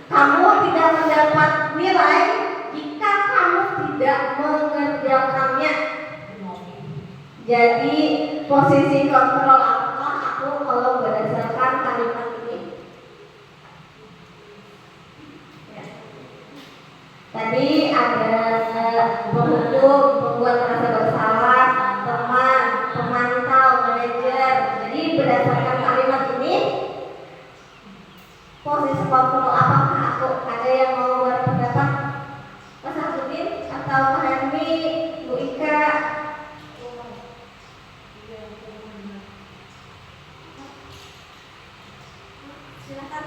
Kamu tidak mendapat nilai jika kamu tidak mengerjakannya. Jadi posisi kontrol apakah aku kalau berdasarkan kalimat ini? Ya. Tadi ada penghukum, pembuat rasa bersalah, teman, pemantau, manajer. Jadi berdasarkan kalimat ini, posisi kontrol apakah aku? Ada yang mau berpendapat? Mas Hasudin atau Pak Hermi, Bu Ika? Silakan.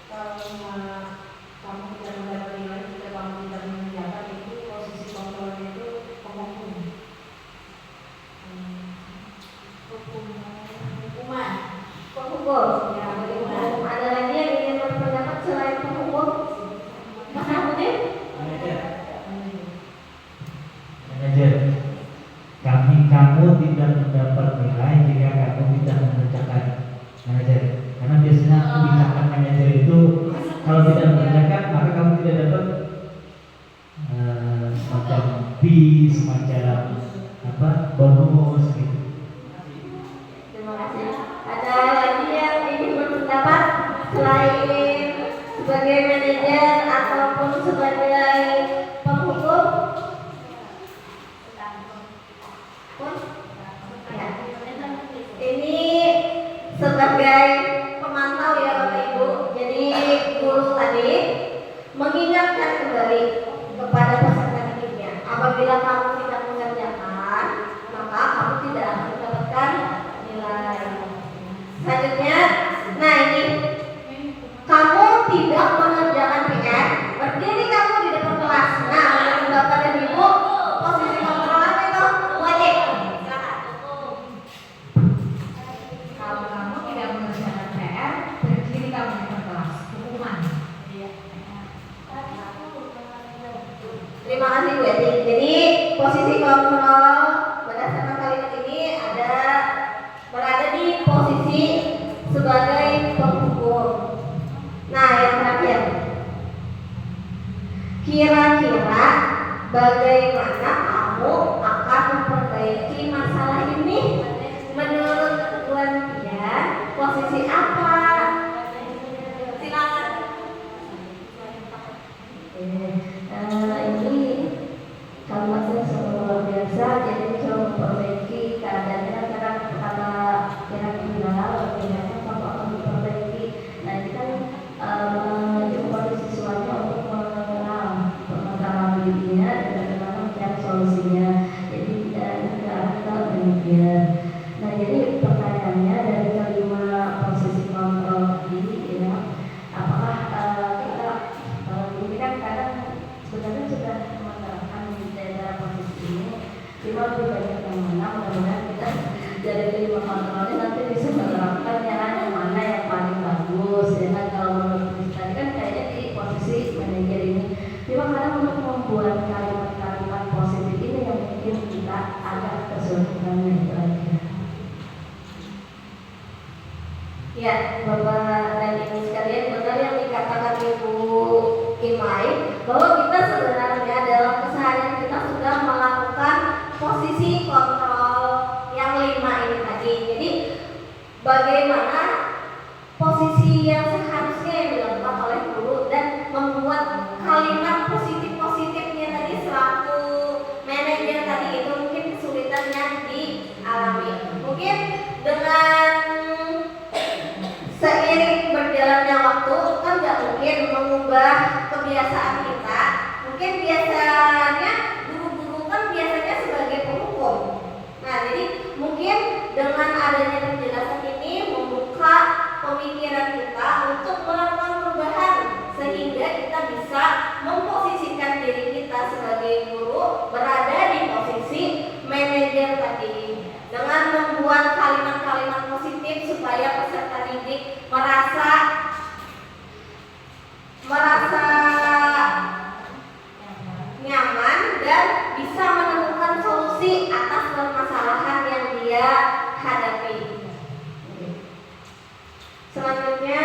Kalau kamu tidak mendapat nilai jika kamu tidak mengerjakan, itu posisi kontrolnya itu penghukum. Hukuman. Penghukum. Ya, Penghukum. Ada lagi yang ingin berpendapat selain penghukum? Mas Hasudin? Manajer, kamu tidak mendapat nilai jika kamu tidak mengerjakan. Manajer, karena biasanya kebijakan manajer itu kalau tidak mengerjakan maka kamu tidak dapat semacam fee, semacam bonus gitu. Terima kasih. Ada lagi yang ingin berpendapat selain sebagai manajer ataupun sebagai penghukum? Ya. Ini sebagai pemantau ya Bapak Ibu. Jadi guru tadi mengingatkan kembali kepada peserta didiknya, apabila kamu tidak mengerjakan, maka kamu tidak akan mendapatkan nilai. Selanjutnya, nah ini, kamu tidak mengerjakan PR, berdiri kamu di depan kelas. Nah, menurut Bapak dan Ibu, posisi kontrol apa itu? Wajib. Kalau kamu tidak mengerjakan PR, berdiri kamu di depan kelas. Hukuman. Terima kasih Bu Eti. Jadi posisi kontrol berdasarkan kalimat ini berada di posisi sebagai penghukum. Nah yang terakhir, Kira-kira bagaimana kamu akan memperbaiki masalah ini? Menurut Tuan Pian, posisi apa? Silakan. Ini kalimatnya sangat luar biasa. Jadi coba memperbaiki keadaannya karena kata kira-kira bagaimana kamu akan memperbaiki. Nah ini kan menjadi siswanya untuk mengenal permasalahan dirinya dan bagaimana mencari solusinya. Jadi kita demikian. Nah jadi pertanyaannya dari kelima posisi kontrol ini ya, apakah kita ini kan kadang sebenarnya sudah menerapkan di daerah posisi ini, cuma lebih banyak yang mana, mudah-mudahan kita dari kelima kontrolnya nanti bisa menerapkan yang mana yang paling bagus ya kan. Kalau menurut kita kan kayaknya di posisi manajer ini, cuma kadang untuk membuat kalimat-kalimat positif ini yang mungkin kita agak kesulitan itu aja. Ya, Bapak dan Ibu sekalian, benar yang dikatakan Ibu Imai, bahwa kita sebenarnya dalam keseharian kita sudah melakukan posisi kontrol yang 5 ini tadi. Jadi bagaimana posisi yang seharusnya yang dilakukan oleh guru dan membuat kalimat positif-positifnya tadi selaku manajer tadi itu mungkin kesulitan yang dialami. Mungkin dengan seiring berjalannya waktu kan nggak mungkin mengubah kebiasaan kita. Mungkin biasanya guru-guru kan biasanya sebagai penghukum. Nah jadi mungkin dengan adanya penjelasan ini membuka pemikiran kita untuk melakukan perubahan sehingga kita bisa memposisikan diri kita sebagai guru berada di posisi manajer tadi dengan membuat kalimat-kalimat positif supaya peserta didik merasa nyaman dan bisa menemukan solusi atas permasalahan yang dia hadapi. Selanjutnya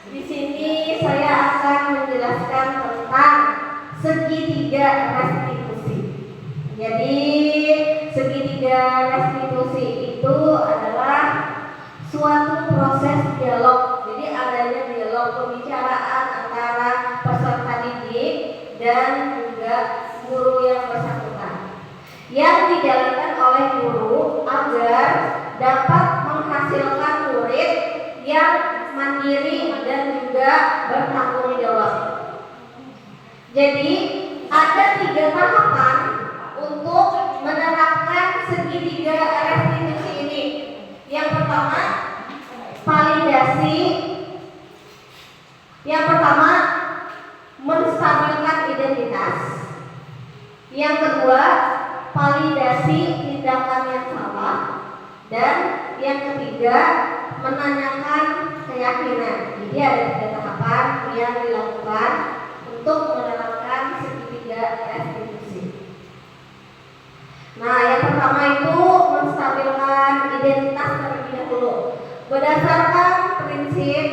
di sini saya akan menjelaskan tentang segitiga restitusi. Jadi segitiga restitusi itu adalah suatu proses dialog. Jadi adanya dialog pembicaraan antara peserta didik dan juga guru yang bersangkutan yang dijalankan oleh guru agar dapat menghasilkan murid yang mandiri dan juga bertanggung jawab. Jadi ada 3 tahapan untuk menerapkan segitiga restitusi ini. Yang pertama, validasi. Yang pertama, menstabilkan identitas. Yang kedua, validasi tindakan yang salah. Dan yang ketiga, menanyakan keyakinan. Jadi ada 3 tahapan yang dilakukan untuk menerapkan segitiga restitusi. Nah, yang pertama itu menstabilkan identitas terlebih dahulu. Berdasarkan prinsip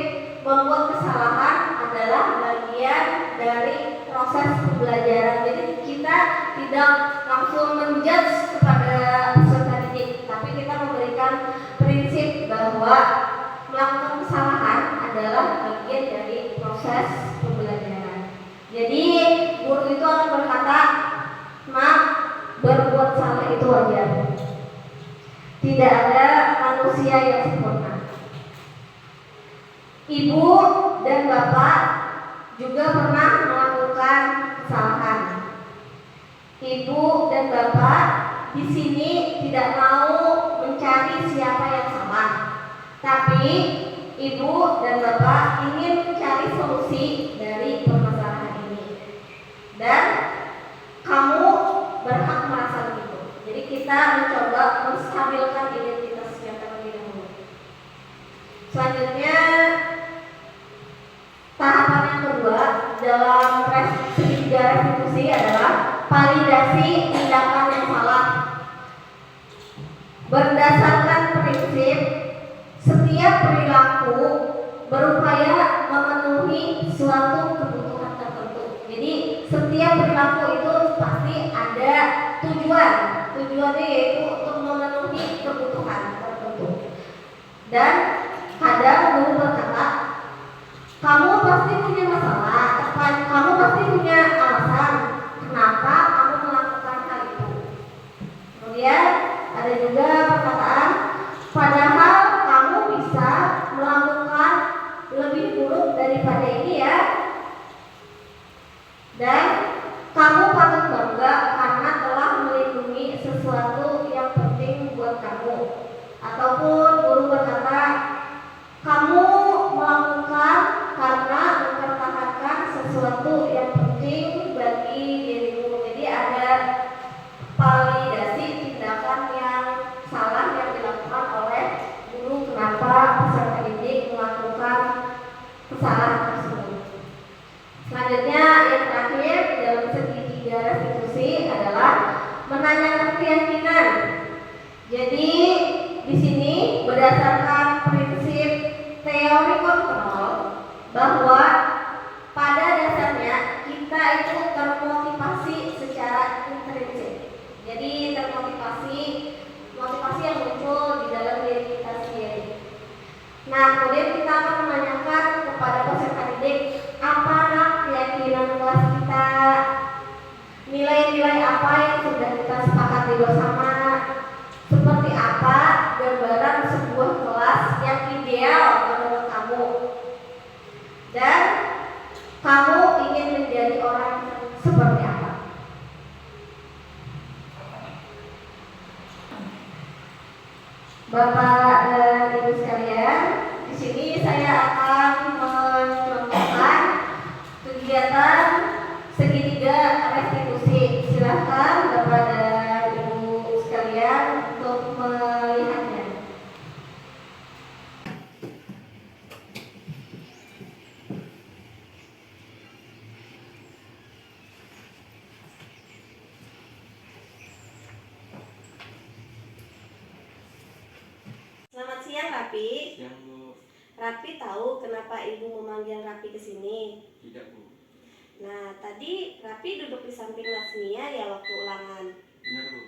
membuat kesalahan adalah bagian dari proses pembelajaran. Jadi kita tidak langsung menjudge kepada peserta didik, tapi kita memberikan prinsip bahwa melakukan kesalahan adalah bagian dari proses pembelajaran. Jadi guru itu akan berkata, "Maaf, berbuat salah itu wajar. Tidak ada manusia yang sempurna. Ibu dan bapak juga pernah melakukan kesalahan. Ibu dan bapak di sini tidak mau mencari siapa yang salah, tapi ibu dan bapak ingin mencari solusi dari permasalahan ini. Dan kamu berhak merasa begitu. Jadi kita mencoba menstabilkan identitas yang terlebih dahulu. Selanjutnya tahapan yang kedua dalam segitiga restitusi adalah validasi tindakan yang salah. Berdasarkan prinsip setiap perilaku berupaya memenuhi suatu kebutuhan tertentu. Jadi kamu itu pasti ada tujuan. Tujuannya yaitu untuk memenuhi kebutuhan tertentu. Dan kadang guru berkata, kamu pasti punya masalah, kamu pasti punya alasan kenapa kamu melakukan hal itu. Kemudian ada juga perkataan, padahal kamu bisa melakukan lebih buruk daripada ini ya. Dan kamu patut bangga karena telah melindungi sesuatu yang penting buat kamu. Ataupun guru berkata, kamu melakukan karena mempertahankan sesuatu yang penting bagi dirimu. Jadi ada validasi tindakan yang salah yang dilakukan oleh guru kenapa peserta didik melakukan kesalahan tersebut. Selanjutnya yang terakhir dalam segitiga restitusi adalah menanyakan keyakinan. Jadi di sini berdasarkan prinsip teori kontrol bahwa pada dasarnya kita itu termotivasi secara intrinsik. Jadi motivasi yang muncul di dalam diri kita sendiri. Nah, kemudian kita akan menanyakan kepada peserta didik, apa keyakinan kelas kita, nilai-nilai apa yang sudah kita sepakati bersama, seperti apa gambaran sebuah kelas yang ideal menurut kamu, dan kamu ingin menjadi orang seperti apa. Bapak dan Ibu sekalian, di sini saya akan mencontohkan kegiatan segitiga restitusi. Silakan Bapak dan Ibu sekalian untuk melihatnya. Selamat siang, Rapi. Siang, Bu. Rapi tahu kenapa Ibu memanggil Rapi ke sini? Tidak, Bu. Nah, tadi Rapi duduk di samping Nasmia ya waktu ulangan. Benar, Bu.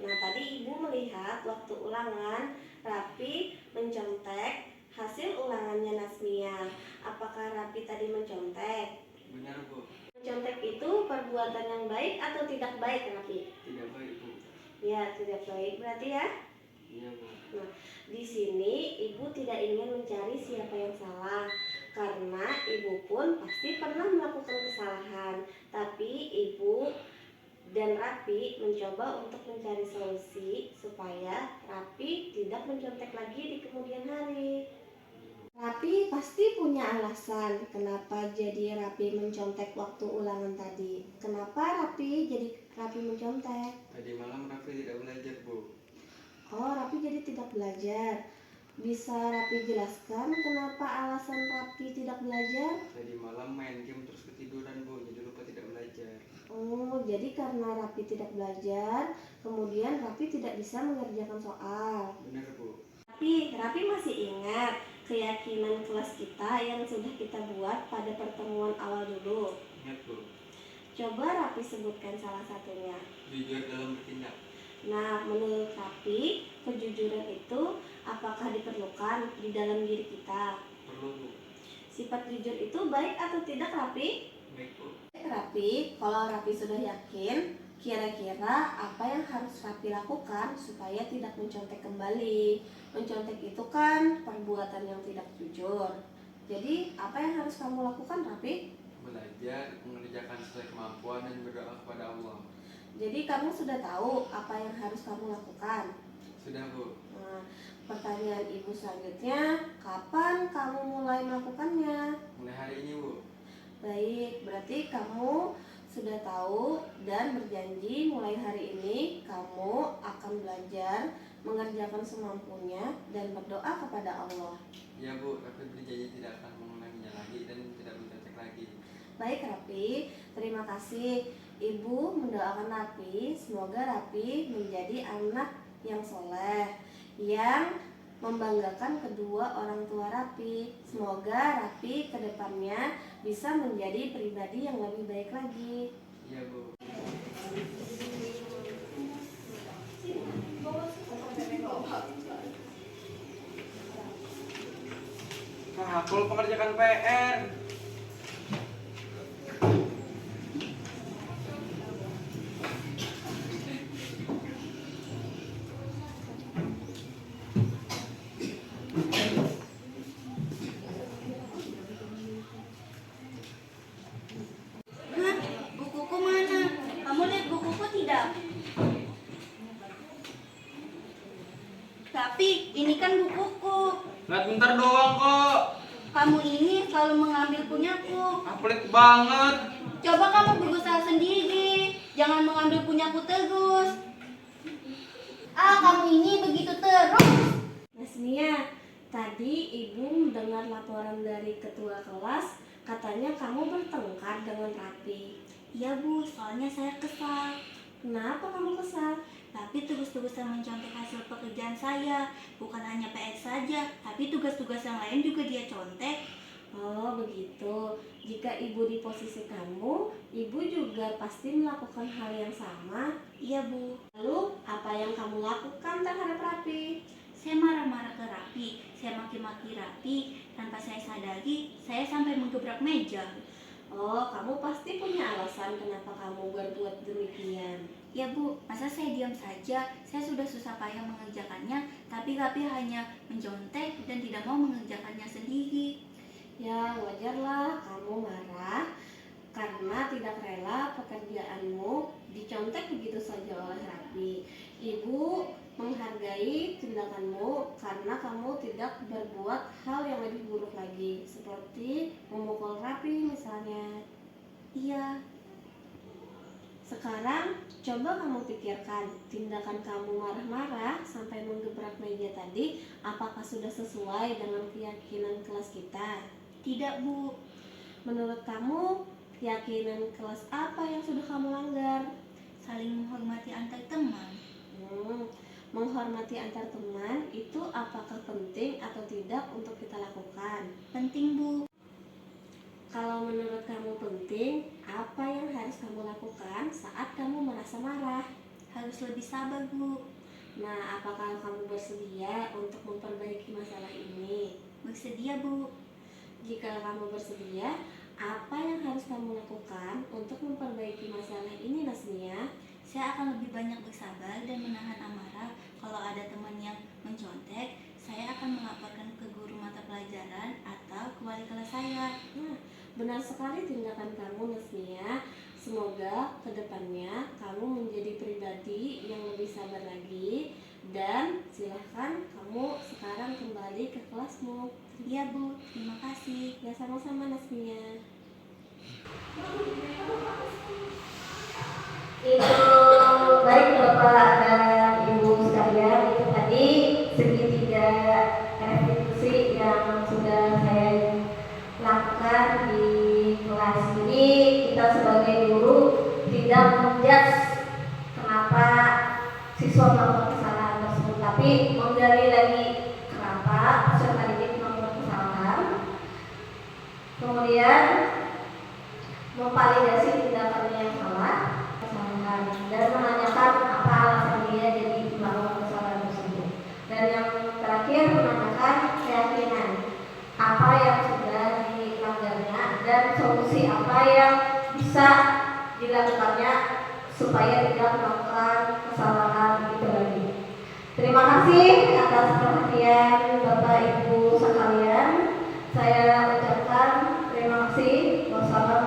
Nah, tadi Ibu melihat waktu ulangan Rapi mencontek hasil ulangannya Nasmia. Apakah Rapi tadi mencontek? Benar, Bu. Mencontek itu perbuatan yang baik atau tidak baik, Rapi? Tidak baik, Bu. Ya, tidak baik berarti ya. Iya, Bu. Nah, di sini Ibu tidak ingin mencari siapa yang salah, karena Ibu pun pasti pernah melakukan kesalahan. Tapi Ibu dan Rapi mencoba untuk mencari solusi supaya Rapi tidak mencontek lagi di kemudian hari. Rapi pasti punya alasan kenapa jadi Rapi mencontek waktu ulangan tadi. Kenapa Rapi jadi Rapi mencontek? Tadi malam Raffi tidak belajar, Bu. Oh, Rapi jadi tidak belajar. Bisa Rapi jelaskan kenapa alasan Rapi tidak belajar? Tadi malam main game terus ketiduran, Bu. Jadi lupa tidak belajar. Oh, jadi karena Rapi tidak belajar, kemudian Rapi tidak bisa mengerjakan soal. Benar, Bu. Rapi masih ingat keyakinan kelas kita yang sudah kita buat pada pertemuan awal dulu. Ingat, Bu. Coba Rapi sebutkan salah satunya. Jujur dalam bertindak. Nah, menurut Rapi, kejujuran itu apakah diperlukan di dalam diri kita? Perlu, Bu. Sifat jujur itu baik atau tidak, Rapi? Baik, Bu. Rapi, kalau Rapi sudah yakin, kira-kira apa yang harus Rapi lakukan supaya tidak mencontek kembali? Mencontek itu kan perbuatan yang tidak jujur. Jadi, apa yang harus kamu lakukan, Rapi? Belajar, mengerjakan sesuai kemampuan dan berdoa kepada Allah. Jadi, kamu sudah tahu apa yang harus kamu lakukan? Sudah, Bu. Nah, pertanyaan Ibu selanjutnya, kapan kamu mulai melakukannya? Mulai hari ini, Bu. Baik, berarti kamu sudah tahu dan berjanji mulai hari ini kamu akan belajar mengerjakan semampunya dan berdoa kepada Allah. Ya, Bu. Raffi berjanji tidak akan mengulanginya lagi dan tidak mencontek lagi. Baik, Rapi, terima kasih. Ibu mendoakan Rapi, semoga Rapi menjadi anak yang soleh, yang membanggakan kedua orang tua Rapi. Semoga Rapi kedepannya bisa menjadi pribadi yang lebih baik lagi. Iya, Bu. Nah, aku mengerjakan PR. Hah? Bukuku mana? Kamu lihat bukuku tidak? Tapi ini kan bukuku. Lihat bentar doang kok. Kamu ini selalu mengambil punyaku. Pelit banget. Coba kamu berusaha sendiri. Jangan mengambil punyaku terus. Ah, kamu ini begitu terus. Nasmia, tadi ibu mendengar laporan dari ketua kelas, katanya kamu bertengkar dengan Rapi. Iya bu, soalnya saya kesal. Kenapa kamu kesal? Tapi terus-terusan mencontek hasil pekerjaan saya. Bukan hanya PR saja, tapi tugas-tugas yang lain juga dia contek. Oh begitu. Jika ibu di posisi kamu, ibu juga pasti melakukan hal yang sama. Iya bu. Lalu apa yang kamu lakukan terhadap Rapi? Saya marah-marah ke Rapi, saya maki-maki Rapi. Tanpa saya sadari, saya sampai menggebrak meja. Oh, kamu pasti punya alasan kenapa kamu berbuat demikian. Ya bu, masa saya diam saja? Saya sudah susah payah mengerjakannya, tapi Rapi hanya mencontek dan tidak mau mengerjakannya sendiri. Ya, wajarlah kamu marah karena tidak rela pekerjaanmu dicontek begitu saja oleh Rapi. Ibu menghargai tindakanmu karena kamu tidak berbuat hal yang lebih buruk lagi, seperti memukul Rapi misalnya. Iya. Sekarang coba kamu pikirkan, tindakan kamu marah-marah sampai menggebrak meja tadi, apakah sudah sesuai dengan keyakinan kelas kita? Tidak bu. Menurut kamu, keyakinan kelas apa yang sudah kamu langgar? Saling menghormati antar teman. Menghormati antar teman itu apakah penting atau tidak untuk kita lakukan? Penting bu. Kalau menurut kamu penting, apa yang harus kamu lakukan saat kamu merasa marah? Harus lebih sabar bu. Nah, apakah kamu bersedia untuk memperbaiki masalah ini? Bersedia bu. Jika kamu bersedia, apa yang harus kamu lakukan untuk memperbaiki masalah ini, Nasmia? Saya akan lebih banyak bersabar dan menahan amarah. Kalau ada teman yang mencontek, saya akan melaporkan ke guru mata pelajaran atau ke wali kelas saya. Nah, benar sekali tindakan kamu, Nasmia. Semoga kedepannya kamu menjadi pribadi yang lebih sabar lagi. Dan silahkan kamu sekarang kembali ke kelasmu. Iya bu, terima kasih. Ya sama-sama Nasmia. Itu baik Bapak dan Ibu sekalian, itu tadi segitiga restitusi yang sudah saya lakukan di kelas ini. Kita sebagai guru tidak menjudge kenapa siswa melakukan kesalahan tersebut, tapi menggali lagi kenapa peserta didik melakukan kesalahan, kemudian memvalidasi tindakannya yang salah, kesalahan, dan menanyakan apa alasan dia jadi melakukan kesalahan tersebut. Dan yang terakhir menanyakan keyakinan apa yang sudah dilanggarnya dan solusi apa yang bisa dilakukannya supaya tidak melakukan kesalahan itu lagi. Terima kasih atas perhatian Bapak Ibu sekalian. Saya ucapkan terima kasih. Wassalamualaikum